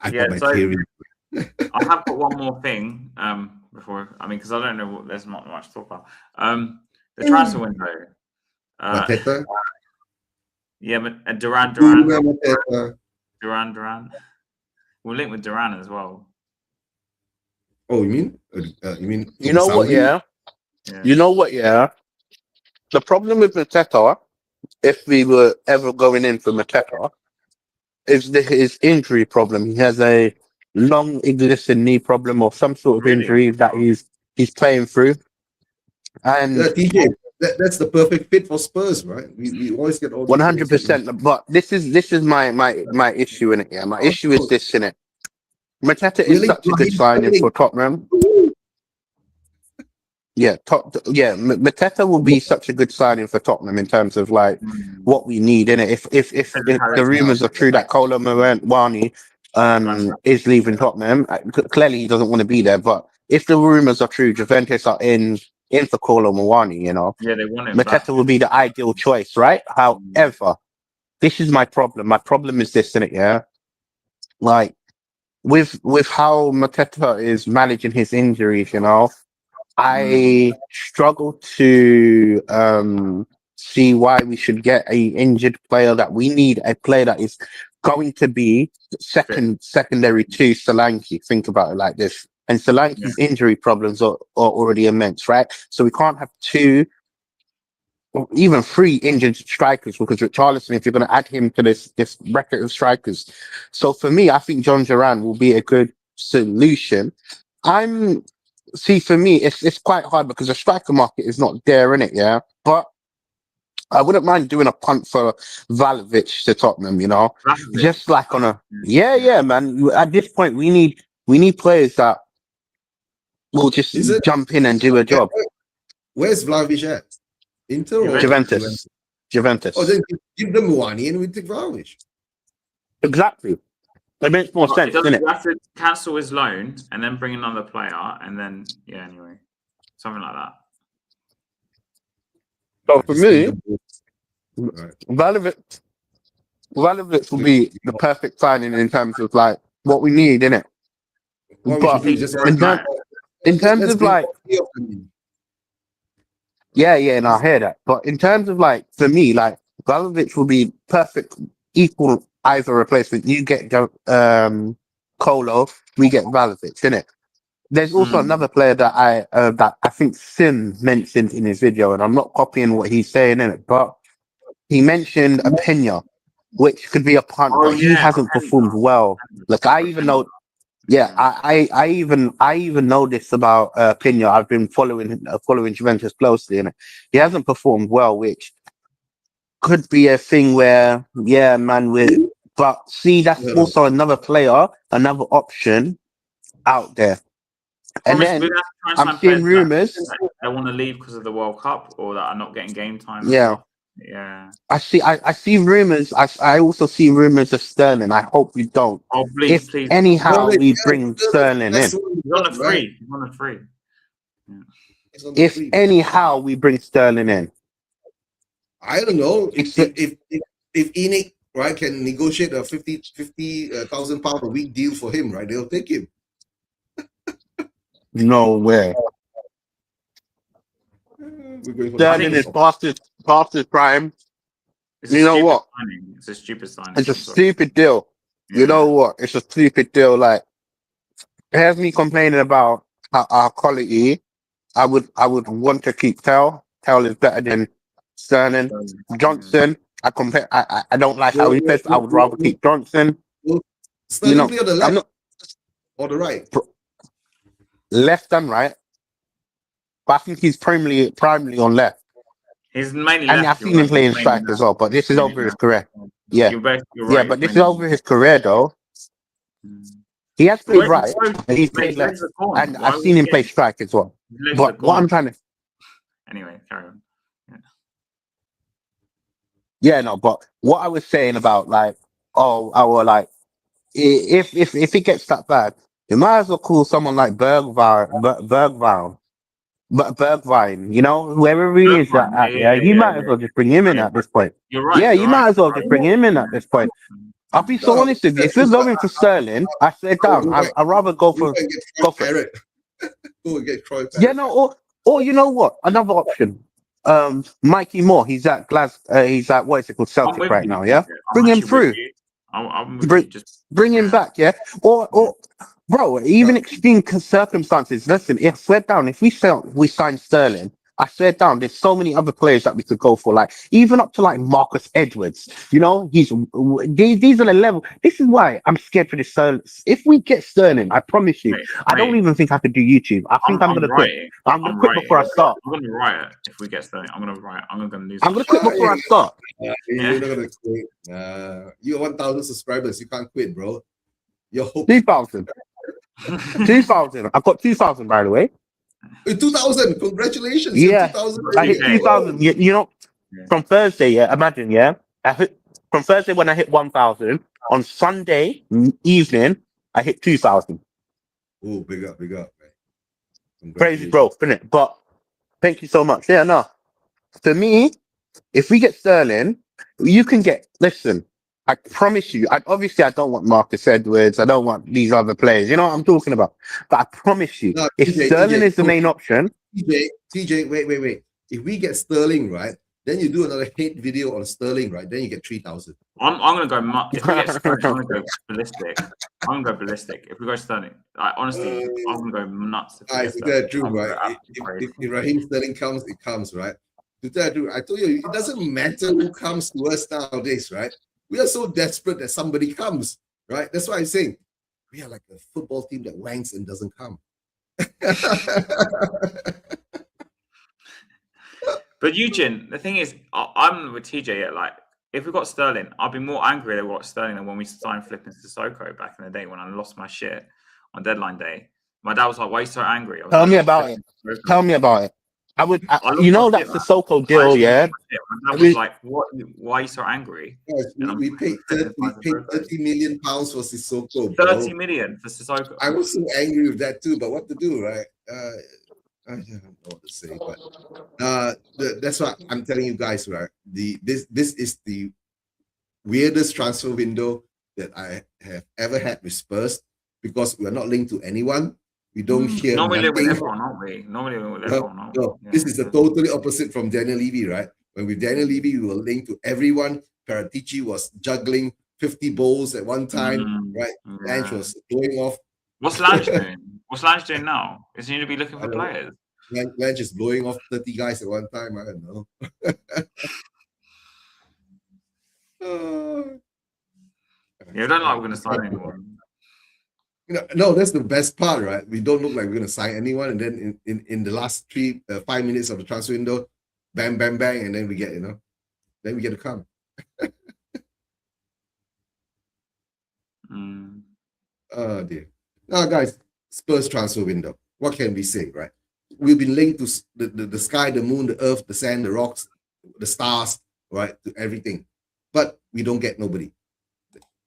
I got my theory. I have got one more thing because I don't know there's not much to talk about. The transfer window. Mateta? Yeah, but Duran. We'll link with Duran as well. Oh, you mean? You know what? Yeah. You know what? Yeah. The problem with Mateta, if we were ever going in for Mateta, is his injury problem. He has a long existing knee problem or some sort of injury that he's playing through. And TJ, that's the perfect fit for Spurs, right? We always get all 100%. But this is my issue in it. Yeah, my issue is this in it. Mateta is such a good signing for Tottenham. Yeah, Mateta will be such a good signing for Tottenham in terms of like what we need in it. If the rumours are true that Kolo Muani is leaving Tottenham, clearly he doesn't want to be there. But if the rumours are true, Juventus are in for Kolo Muani, Yeah, they want him. Mateta will be the ideal choice, right? However, this is my problem. My problem is this in it, yeah. Like with how Mateta is managing his injuries, I struggle to see why we should get a injured player. That we need a player that is going to be secondary to Solanke. Think about it like this. And Solanke's injury problems are already immense, right? So we can't have 2 or even 3 injured strikers, because Richarlison, if you're going to add him to this bracket of strikers. So for me, I think John Duran will be a good solution. For me, it's quite hard because the striker market is not there in it, yeah. But I wouldn't mind doing a punt for Vlahovic to Tottenham, Vlahovic. just like on a yeah, man. At this point, we need players that will just Is it? jump in and do a job. Where's Vlahovic at? Inter or Juventus. Oh, then give them Muani and we take Vlahovic. Exactly. It makes more sense, doesn't it? You have to cancel his loan and then bring another player, and then anyway, something like that. So for me, Vlahovic will be the perfect signing in terms of like what we need, innit? But in terms of like, and I hear that. But in terms of like, for me, like Vlahovic will be perfect, equal either replacement. You get Colo, we get Vlahovic, innit? There's also another player that I think Sim mentioned in his video, and I'm not copying what he's saying in it, but he mentioned a Pena, which could be a punt, but he hasn't performed well. Like I even know, I even know this about Pena. I've been following Juventus closely, and he hasn't performed well, which could be a thing where but see, that's also another player, another option out there. And then I'm seeing rumours that they want to leave because of the World Cup or that are not getting game time. Yeah. I see rumours. I also see rumours of Sterling. I hope you don't. Oh, please. Anyhow we bring Sterling in. He's on a free. Yeah. If anyhow we bring Sterling in. I don't know. If Enoch, right, can negotiate a 50,000 pound a week deal for him, right, they'll take him. No way. Sterling is past his prime. You know what? It's a stupid signing. It's a stupid deal. Yeah. You know what? It's a stupid deal. Like, it has me complaining about our quality. I would want to keep Tell. Tell is better than Sterling. Johnson, I don't like how he plays. I would rather keep Johnson. Sterling play on the left or the right? Left and right, but I think he's primarily on left. He's mainly and left. I've seen him playing strike as well, but this is over his career. Yeah, right, but this is over his career though. He has played right, and he's played left, and I've seen him play strike as well. But what I'm trying to anyway, carry on. But what I was saying about like, if it gets that bad, you might as well call someone like Bergwijn, whoever he is. You might as well just bring him in at this point. You're right. Yeah, you might as well just bring him in at this point. I'll be so honest with you. If you're going for Sterling, I swear down. I'd rather go for it. Go and get Troy. Or you know what? Another option. Mikey Moore. He's at he's at what is it called, Celtic right now. Yeah, bring him through. Bring him back. Yeah, or. Bro, even extreme circumstances. Listen, if we sign Sterling, I swear down, there's so many other players that we could go for, like even up to like Marcus Edwards. These are the level. This is why I'm scared for this Sterling. If we get Sterling, I promise you, I don't even think I could do YouTube. I think I'm gonna quit. I'm gonna quit before I start. I'm gonna riot if we get Sterling. I'm gonna riot. I'm gonna lose. I'm gonna quit before I start. You're not gonna quit. You're 1,000 subscribers. You can't quit, bro. You're 2,000. 2,000. I've got 2,000 by the way. 2,000. Congratulations. Yeah, 2,000. I hit 2,000. From Thursday. Yeah, imagine. Yeah, from Thursday when I hit 1,000. On Sunday evening, I hit 2,000. Oh, big up, man. Crazy growth, isn't it? But thank you so much. Yeah, no. For me, if we get Sterling, you can get. Listen. I promise you, I don't want Marcus Edwards. I don't want these other players. You know what I'm talking about? But I promise you, if Sterling is the main option... TJ, wait. If we get Sterling, right, then you do another hate video on Sterling, right? Then you get 3,000. I'm going to go... If we get Sterling, I'm going to go ballistic. I'm going to go ballistic. If we go Sterling, honestly, I'm going to go nuts. If we get Drew, right? If Raheem Sterling comes, it comes, right? To tell Drew, I told you, it doesn't matter who comes to us nowadays, right? We are so desperate that somebody comes, right? That's why I'm saying we are like a football team that wanks and doesn't come. But Eugene, the thing is, I'm with TJ. Yet, like, if we got Sterling, I'd be more angry that we got Sterling than when we signed flipping Sissoko back in the day when I lost my shit on deadline day. My dad was like, "Why are you so angry?" I was Tell like, me about it. Tell me about it. I would, I lost you know, my shit, that's man. the Soko I deal, actually yeah. lost my shit. My dad was like, "What? Why are you so angry?" Guys, And I'm we like, paid "Flipping 30 million pounds for Sissoko, 30 bro. million for Sissoko. I was so angry with that too, but what to do, right? I don't know what to say, but that's what I'm telling you guys, right? This is the weirdest transfer window that I have ever had with Spurs because we're not linked to anyone. We don't hear Normally live with nothing. everyone, aren't we? Normally live with No, everyone, aren't we? no. Yeah, This is the totally opposite from Daniel Levy, right? When with Daniel Levy, we were linked to everyone. Paratici was juggling 50 balls at one time, right? Lange Yeah. was blowing off. What's Lange doing? What's Lange doing now? Is he need to be looking I for don't know. players? Lange is blowing off 30 guys at one time. I don't know. Yeah, I don't like we're going to sign anyone. No, that's the best part, right? We don't look like we're going to sign anyone, and then in the last 5 minutes of the transfer window, bang, bang, bang, and then we get, then we get to come. Oh dear. Now, guys, Spurs transfer window. What can we say, right? We've been linked to the sky, the moon, the earth, the sand, the rocks, the stars, right? To everything, but we don't get nobody.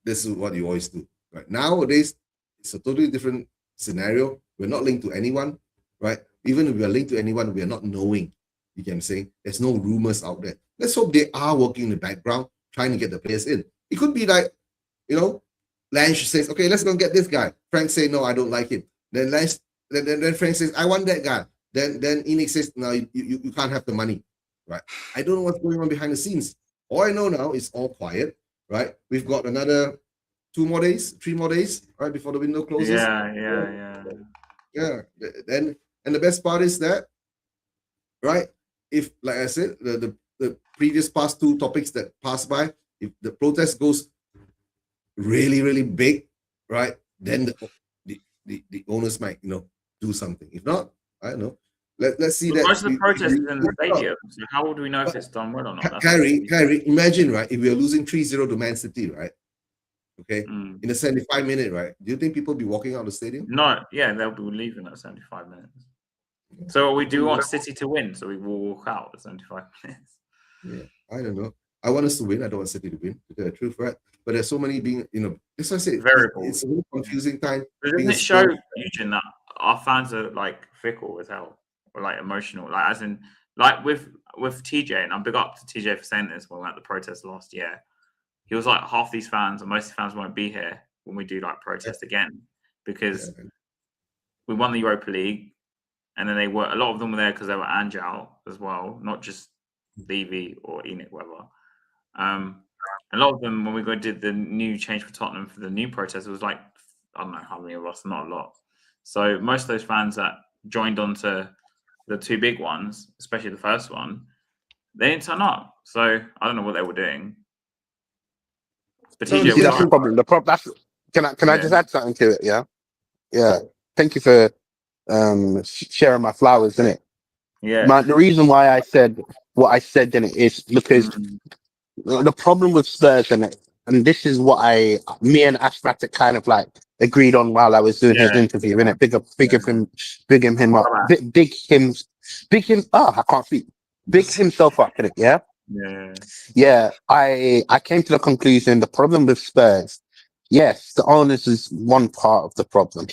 This is what you always do, right? Nowadays, it's a totally different scenario. We're not linked to anyone, right? Even if we are linked to anyone, we are not knowing. You can say there's no rumors out there. Let's hope they are working in the background, trying to get the players in. It could be like, Lange says, okay, let's go and get this guy. Frank say, no, I don't like him. Then Lange, then Frank says, I want that guy. Then Enix says, no, you can't have the money, right? I don't know what's going on behind the scenes. All I know now is all quiet, right? We've got another 3 more days, right, before the window closes. Yeah. Then, and the best part is that, right, if, like I said, the previous past 2 topics that passed by, if the protest goes really, really big, right, then the owners might, do something. If not, I don't know. Let's see that. Most of the protests is in the stadium, so how would we know if it's done well or not? Harry, imagine, right, if we are losing 3-0 to Man City, right? Okay, in a 75-minute, right? Do you think people will be walking out of the stadium? No, yeah, they'll be leaving at 75 minutes. So we do want City to win, so we will walk out at 75 minutes. Yeah, I don't know. I want us to win. I don't want City to win, to tell the truth, right? But there's so many being, that's why I say it's a really confusing time. Doesn't it show, Eugene, that our fans are like fickle as hell, or like emotional, like as in, like with TJ, and I'm big up to TJ for saying this when we were at the protest last year. He was like, half these fans, or most of the fans won't be here when we do like protest again, because we won the Europa League, and then a lot of them were there because they were Angel as well, not just Levy or Enoch, whatever. A lot of them, when we did the new change for Tottenham for the new protest, it was like, I don't know how many of us, not a lot. So most of those fans that joined onto the 2 big ones, especially the first one, they didn't turn up. So I don't know what they were doing. But TJ, that's the problem. Can I just add something to it? Yeah. Thank you for sharing my flowers, innit? Yeah. The reason why I said what I said in it is because the problem with Spurs, and this is what me and Ashmatic kind of like agreed on while I was doing his interview, innit? Big him up, big him. I can't speak. Big himself up, innit? Yeah. Yeah. I came to the conclusion the problem with Spurs, yes, the owners is one part of the problem.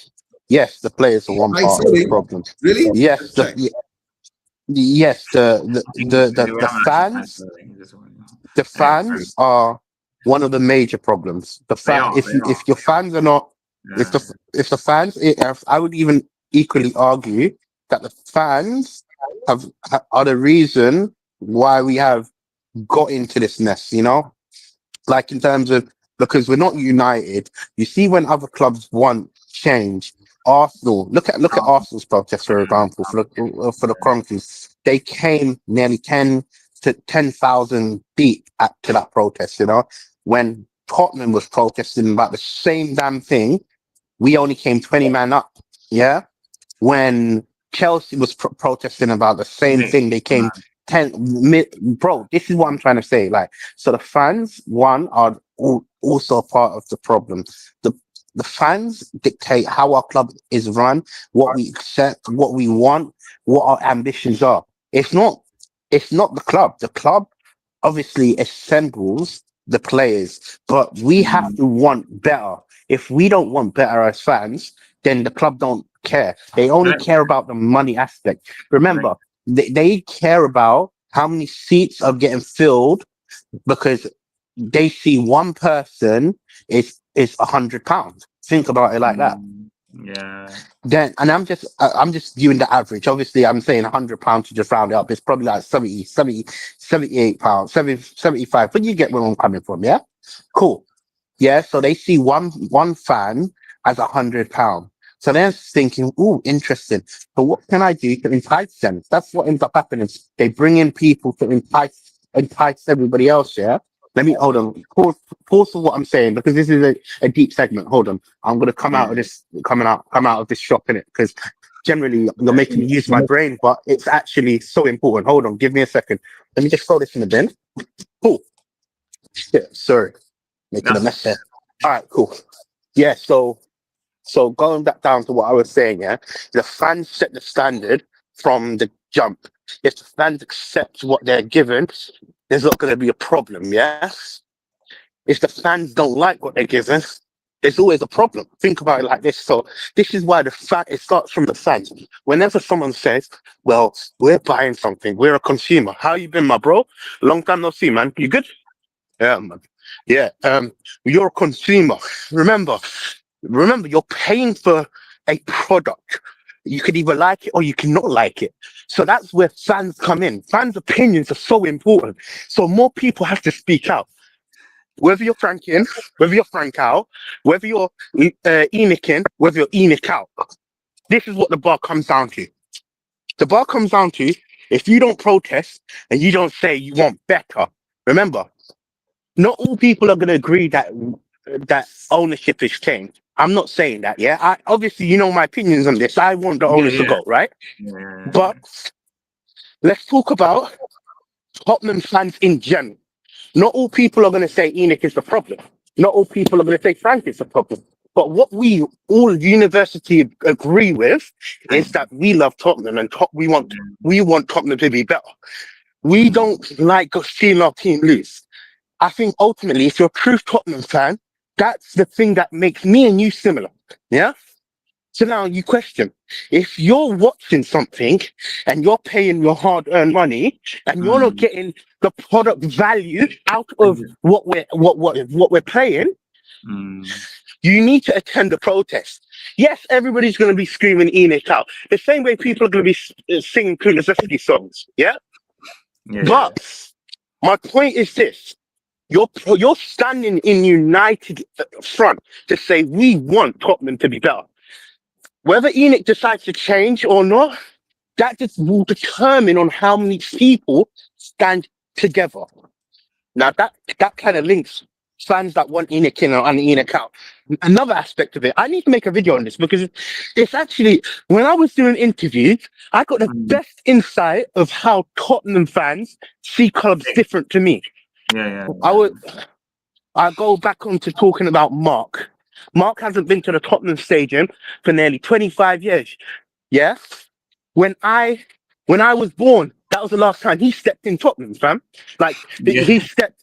Yes, the players are one part of the problem. Really? Yes, the fans are one of the major problems. If your fans are not, if the fans, I would even equally argue that the fans are the reason why we have got into this mess. Like in terms of, because we're not united. You see, when other clubs want change, Arsenal, look at Arsenal's protest, for example, for the Cronkies. They came nearly 10,000 deep to that protest, when Tottenham was protesting about the same damn thing, we only came 20 man up. Yeah. When Chelsea was protesting about the same thing, they came 10. Bro, this is what I'm trying to say. Like, so the fans, one, are also a part of the problem. The fans dictate how our club is run, what we accept, what we want, what our ambitions are. It's not the club. The club obviously assembles the players, but we have to want better. If we don't want better as fans, then the club don't care. They only care about the money aspect. Remember, they care about how many seats are getting filled because they see one person is £100. Think about it like that. Yeah. Then, and I'm just viewing the average. Obviously, I'm saying £100 to just round it up. It's probably like 78 pounds, 75. But you get where I'm coming from, yeah? Cool. Yeah, so they see one fan as £100. So they're thinking, ooh, interesting. So what can I do to entice them? That's what ends up happening. They bring in people to entice everybody else, yeah? Let me hold on. Pause for what I'm saying because this is a deep segment. Hold on. I'm gonna come out of this shop in it because generally you're making me use my brain, but it's actually so important. Hold on, give me a second. Let me just throw this in the bin. Cool. Shit, sorry. Making a mess there. All right, cool. Yeah, so going back down to what I was saying, yeah, the fans set the standard from the jump. If the fans accept what they're given, there's not going to be a problem, yeah? If the fans don't like what they're given, there's always a problem. Think about it like this. So this is why it starts from the fans. Whenever someone says, well, we're buying something, we're a consumer. How you been, my bro? Long time no see, man. You good? Yeah, man. Yeah, you're a consumer. Remember, you're paying for a product. You could either like it or you cannot like it. So that's where fans come in. Fans' opinions are so important. So more people have to speak out. Whether you're Frank in, whether you're Frank out, whether you're Enoch in, whether you're Enoch out. This is what the bar comes down to. The bar comes down to if you don't protest and you don't say you want better. Remember, not all people are going to agree that ownership is changed. I'm not saying that, yeah? Obviously, you know my opinions on this. I want the owners to go, right? Yeah. But let's talk about Tottenham fans in general. Not all people are going to say Enoch is the problem. Not all people are going to say Frank is the problem. But what we all university agree with is that we love Tottenham and we want Tottenham to be better. We don't like seeing our team lose. I think ultimately, if you're a true Tottenham fan, that's the thing that makes me and you similar. Yeah? So now you question, if you're watching something and you're paying your hard-earned money and you're not getting the product value out of what we're playing, you need to attend the protest. Yes, everybody's going to be screaming Enoch out. The same way people are going to be singing Kulusevski songs. Yeah? But my point is this. You're standing in united front to say we want Tottenham to be better. Whether Enoch decides to change or not, that just will determine on how many people stand together. Now that kind of links fans that want Enoch in and Enoch out. Another aspect of it, I need to make a video on this because it's actually, when I was doing interviews, I got the best insight of how Tottenham fans see clubs different to me. I go back on to talking about Mark. Mark hasn't been to the Tottenham Stadium for nearly 25 years. Yeah? When I was born, that was the last time he stepped in Tottenham, fam. Like, he stepped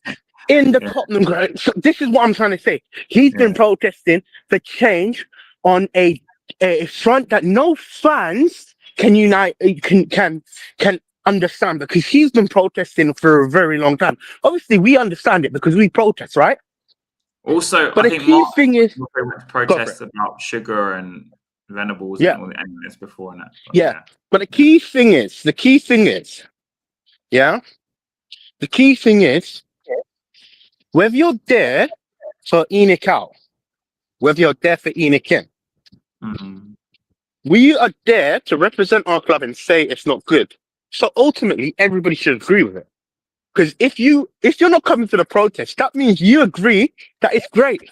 in the Tottenham ground. So this is what I'm trying to say. He's been protesting for change on a front that no fans can unite, can understand, because he's been protesting for a very long time. Obviously, we understand it because we protest, right? Also, but I the think key Mark thing is went to protest about sugar and Venables and all the analysts before and that. But the key thing is, the key thing is, whether you're there for Enoch out, whether you're there for Enoch in, we are there to represent our club and say it's not good. So ultimately, everybody should agree with it. Because if you're not coming to the protest, that means you agree that it's great.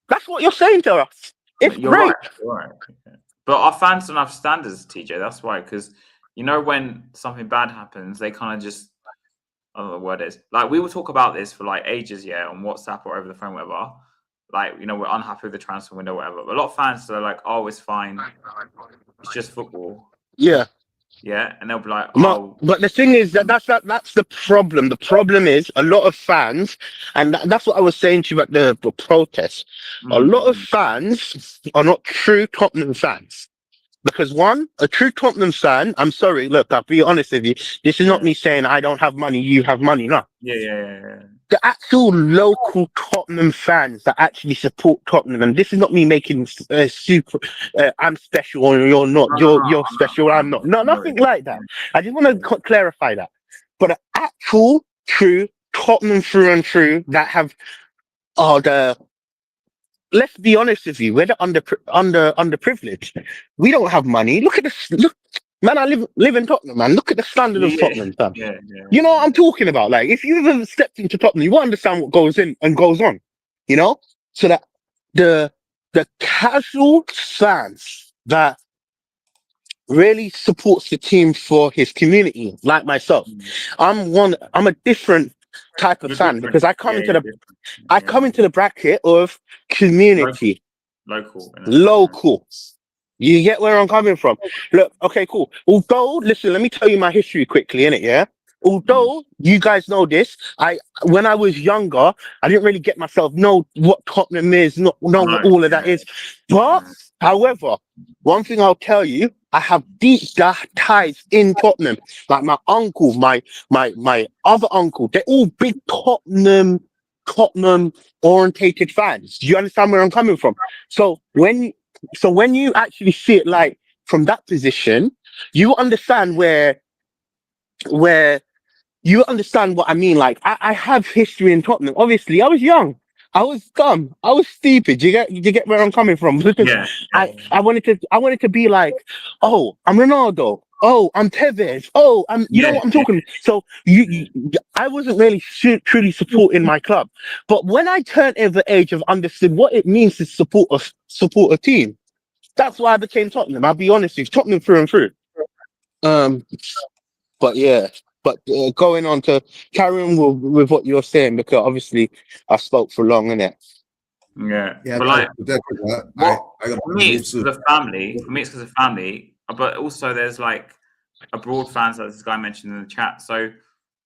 That's what you're saying to us. It's You're right. great. You're right. Yeah. But our fans don't have standards, TJ. That's why, because when something bad happens, they kind of just I don't know what it is. Like we will talk about this for like ages, yeah, on WhatsApp or over the phone, whatever. Like we're unhappy with the transfer window, whatever. But a lot of fans are like, "Oh, it's fine. It's just football." Yeah. Yeah, and they'll be like, But, but the thing is that's the problem. The problem is a lot of fans, and that's what I was saying to you about the protest. A lot of fans are not true Tottenham fans. Because one, a true Tottenham fan, I'm sorry, look, I'll be honest with you. This is not me saying I don't have money, you have money. No. yeah. The actual local Tottenham fans that actually support Tottenham, and this is not me making super. I'm special or you're not. No, You're special. I'm not. No, nothing like that. I just want to clarify that. But an actual true Tottenham through and through that have are the. Let's be honest with you. We're the underprivileged. We don't have money. Look at this. Look, man. I live in Tottenham, man. Look at the standard of Tottenham, fam. You know what I'm talking about? Like, if you've ever stepped into Tottenham, you understand what goes in and goes on. So that the casual fans that really supports the team for his community, like myself. I'm a different type of fan because I come into the bracket of community, local. You get where I'm coming from? Look, okay, cool. Although, listen, let me tell you my history quickly, innit, yeah? Although you guys know this, when I was younger, I didn't really get myself know what Tottenham is, know what all of that is. But, however, one thing I'll tell you, I have deep ties in Tottenham. Like my uncle, my other uncle, they're all big Tottenham orientated fans. Do you understand where I'm coming from? So when you actually see it like from that position, you understand where you understand what I mean. Like I have history in Tottenham. Obviously, I was young. I was dumb. I was stupid. You get where I'm coming from? Because I wanted to be like, oh, I'm Ronaldo. Oh, I'm Tevez. Oh, you know what I'm talking. So I wasn't really truly supporting my club. But when I turned of the age of understood what it means to support a team, that's why I became Tottenham. I'll be honest with you, Tottenham through and through. But yeah. But going on to carry on with what you're saying, because obviously I spoke for long, innit? Yeah. But like, for me, it's because of family. But also, there's like abroad fans, as this guy mentioned in the chat. So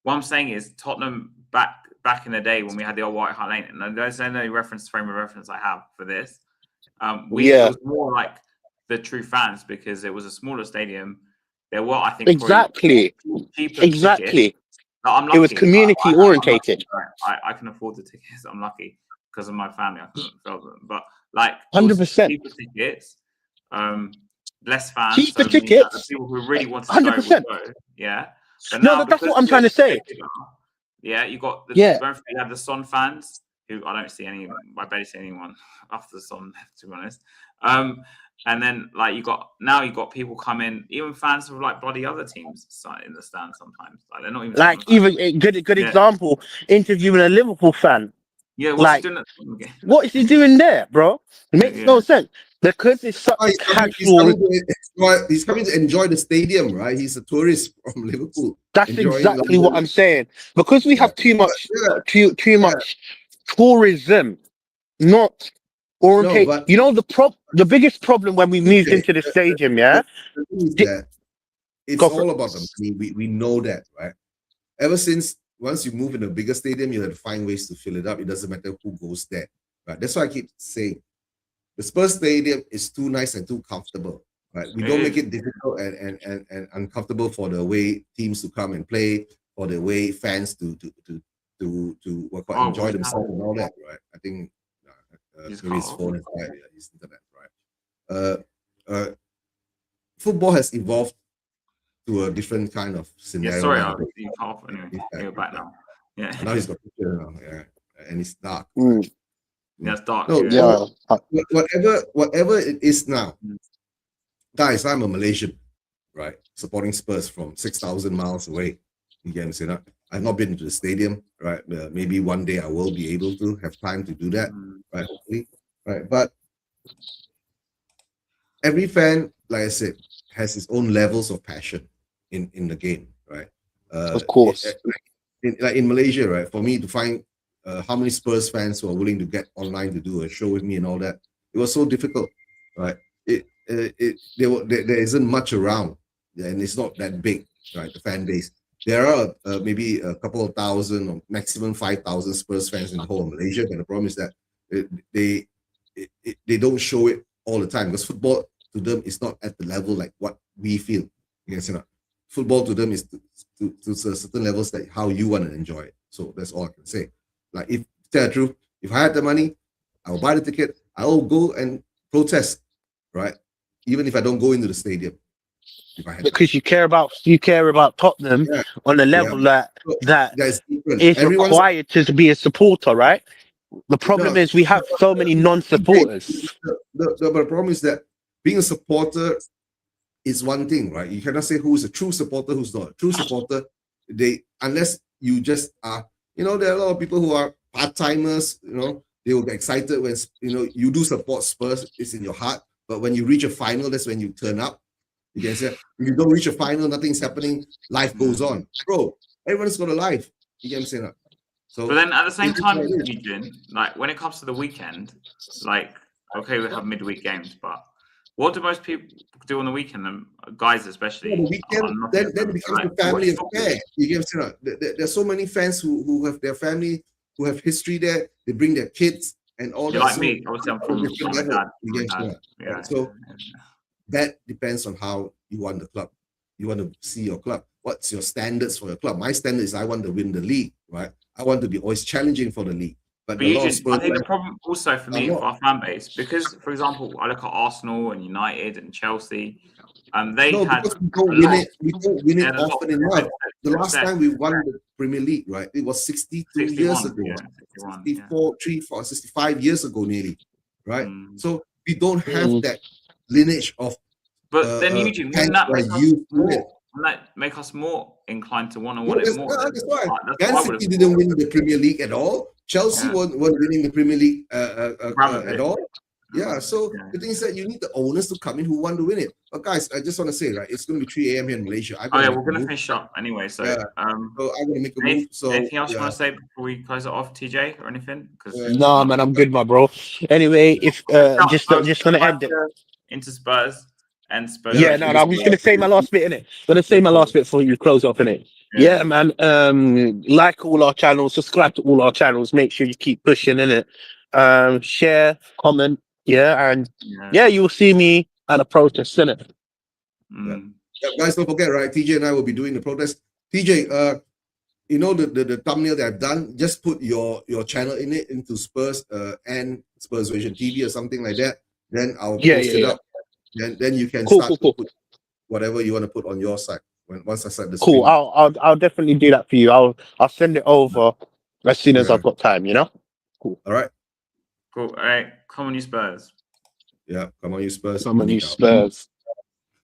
what I'm saying is, Tottenham back in the day when we had the old White Hart Lane, and there's no frame of reference I have for this. It was more like the true fans because it was a smaller stadium. There were, I think, exactly. Tickets. I'm lucky. It was community orientated. I can afford the tickets. I'm lucky because of my family. I couldn't afford them, but like 100% cheaper tickets, less fans. Cheaper tickets. People who really wanted to 100%. Go, yeah. But no, that's what I'm trying to say. Yeah, you got you have the Son fans who I don't see any. I barely see anyone after the Son, to be honest. And then like you got people come in, even fans of like bloody other teams in the stand sometimes. Like they're not even like even a good example, interviewing a Liverpool fan. Yeah, what is he doing there, bro? It makes no sense. Because it's such casual. He's coming to enjoy the stadium, right? He's a tourist from Liverpool. That's exactly what I'm saying. Because we have too much tourism, not orientate. No, you know the biggest problem when we moved into the stadium, it's all about the money. We know that, right? Ever since once you move in a bigger stadium, you have to find ways to fill it up. It doesn't matter who goes there, right? That's why I keep saying the Spurs stadium is too nice and too comfortable, right? We don't make it difficult and uncomfortable for the away teams to come and play, for the away fans to enjoy themselves and all that, right? I think his phone is his internet, right? Football has evolved to a different kind of scenario. Yeah, sorry, I'll be off anyway. You're back now. Yeah. Now he's got picture now, and it's dark. Yeah, it's dark. No, whatever it is now, guys. I'm a Malaysian, right? Supporting Spurs from 6,000 miles away. You can say that. I've not been to the stadium, right? Maybe one day I will be able to have time to do that, right? Hopefully, right? But every fan, like I said, has his own levels of passion in the game, right? Of course. Like in Malaysia, right? For me to find how many Spurs fans who are willing to get online to do a show with me and all that, it was so difficult, right? There isn't much around, and it's not that big, right? The fan base. There are maybe a couple of thousand or maximum 5,000 Spurs fans in the whole of Malaysia, but the problem is that they don't show it all the time because football to them is not at the level like what we feel. You know, football to them is to certain levels that how you want to enjoy it. So that's all I can say. Like, if tell the truth, if I had the money, I'll buy the ticket. I'll go and protest, right? Even if I don't go into the stadium. If I had because you care about Tottenham on a level that is required to be a supporter, right? The problem is we have so many non-supporters. The problem is that being a supporter is one thing, right? You cannot say who's a true supporter, who's not. A true supporter, unless you just are, there are a lot of people who are part-timers, they will get excited when, you do support Spurs, it's in your heart, but when you reach a final, that's when you turn up. You can say, if you don't reach a final, nothing's happening, life goes on. Bro, everyone's got a life. You get what I'm saying? So, but then at the same time, like when it comes to the weekend, like, okay, we have midweek games, but what do most people do on the weekend, and guys especially? The weekend, then it becomes a family affair. You get what I'm saying? There's so many fans who have their family, who have history there. They bring their kids and all that. Like me, obviously, I'm from my dad. So that depends on how you want the club. You want to see your club. What's your standards for your club? My standard is I want to win the league, right? I want to be always challenging for the league. But Eugene, I think the problem also for me, for our fan base, because, for example, I look at Arsenal and United and Chelsea, we don't win it often enough. The last time we won the Premier League, right? It was 62 years ago. 65 years ago nearly, right? So we don't have that lineage of. But then, Eugene, wouldn't that make us more inclined to want to win it more? That's why. Man City didn't win the Premier League at all. Chelsea wasn't winning the Premier League at all. Yeah, so the thing is that you need the owners to come in who want to win it. But guys, I just want to say, right, it's going to be 3 a.m. here in Malaysia. We're going to finish up anyway. So, so I'm going to make a move. So anything else you want to say before we close it off, TJ, or anything? No, man, I'm good, my bro. Anyway, if just going to end it into Spurs. And Spurs. Yeah, no, I'm just gonna say my last bit in it. Gonna say my last bit before you close off in it. Yeah, man. Like all our channels, subscribe to all our channels. Make sure you keep pushing in it. Share, comment. Yeah, and you will see me at a protest, innit? Guys, don't forget, right? TJ and I will be doing the protest. TJ, you know the thumbnail that I've done. Just put your channel in it into Spurs and Spurs Vision TV or something like that. Then I'll post it up. Then you can start to put whatever you want to put on your side once I start the stream. I'll definitely do that for you. I'll send it over as soon as I've got time, Cool. All right. Cool. All right. Come on, you Spurs. Yeah, come on, you Spurs. Come on, you Spurs.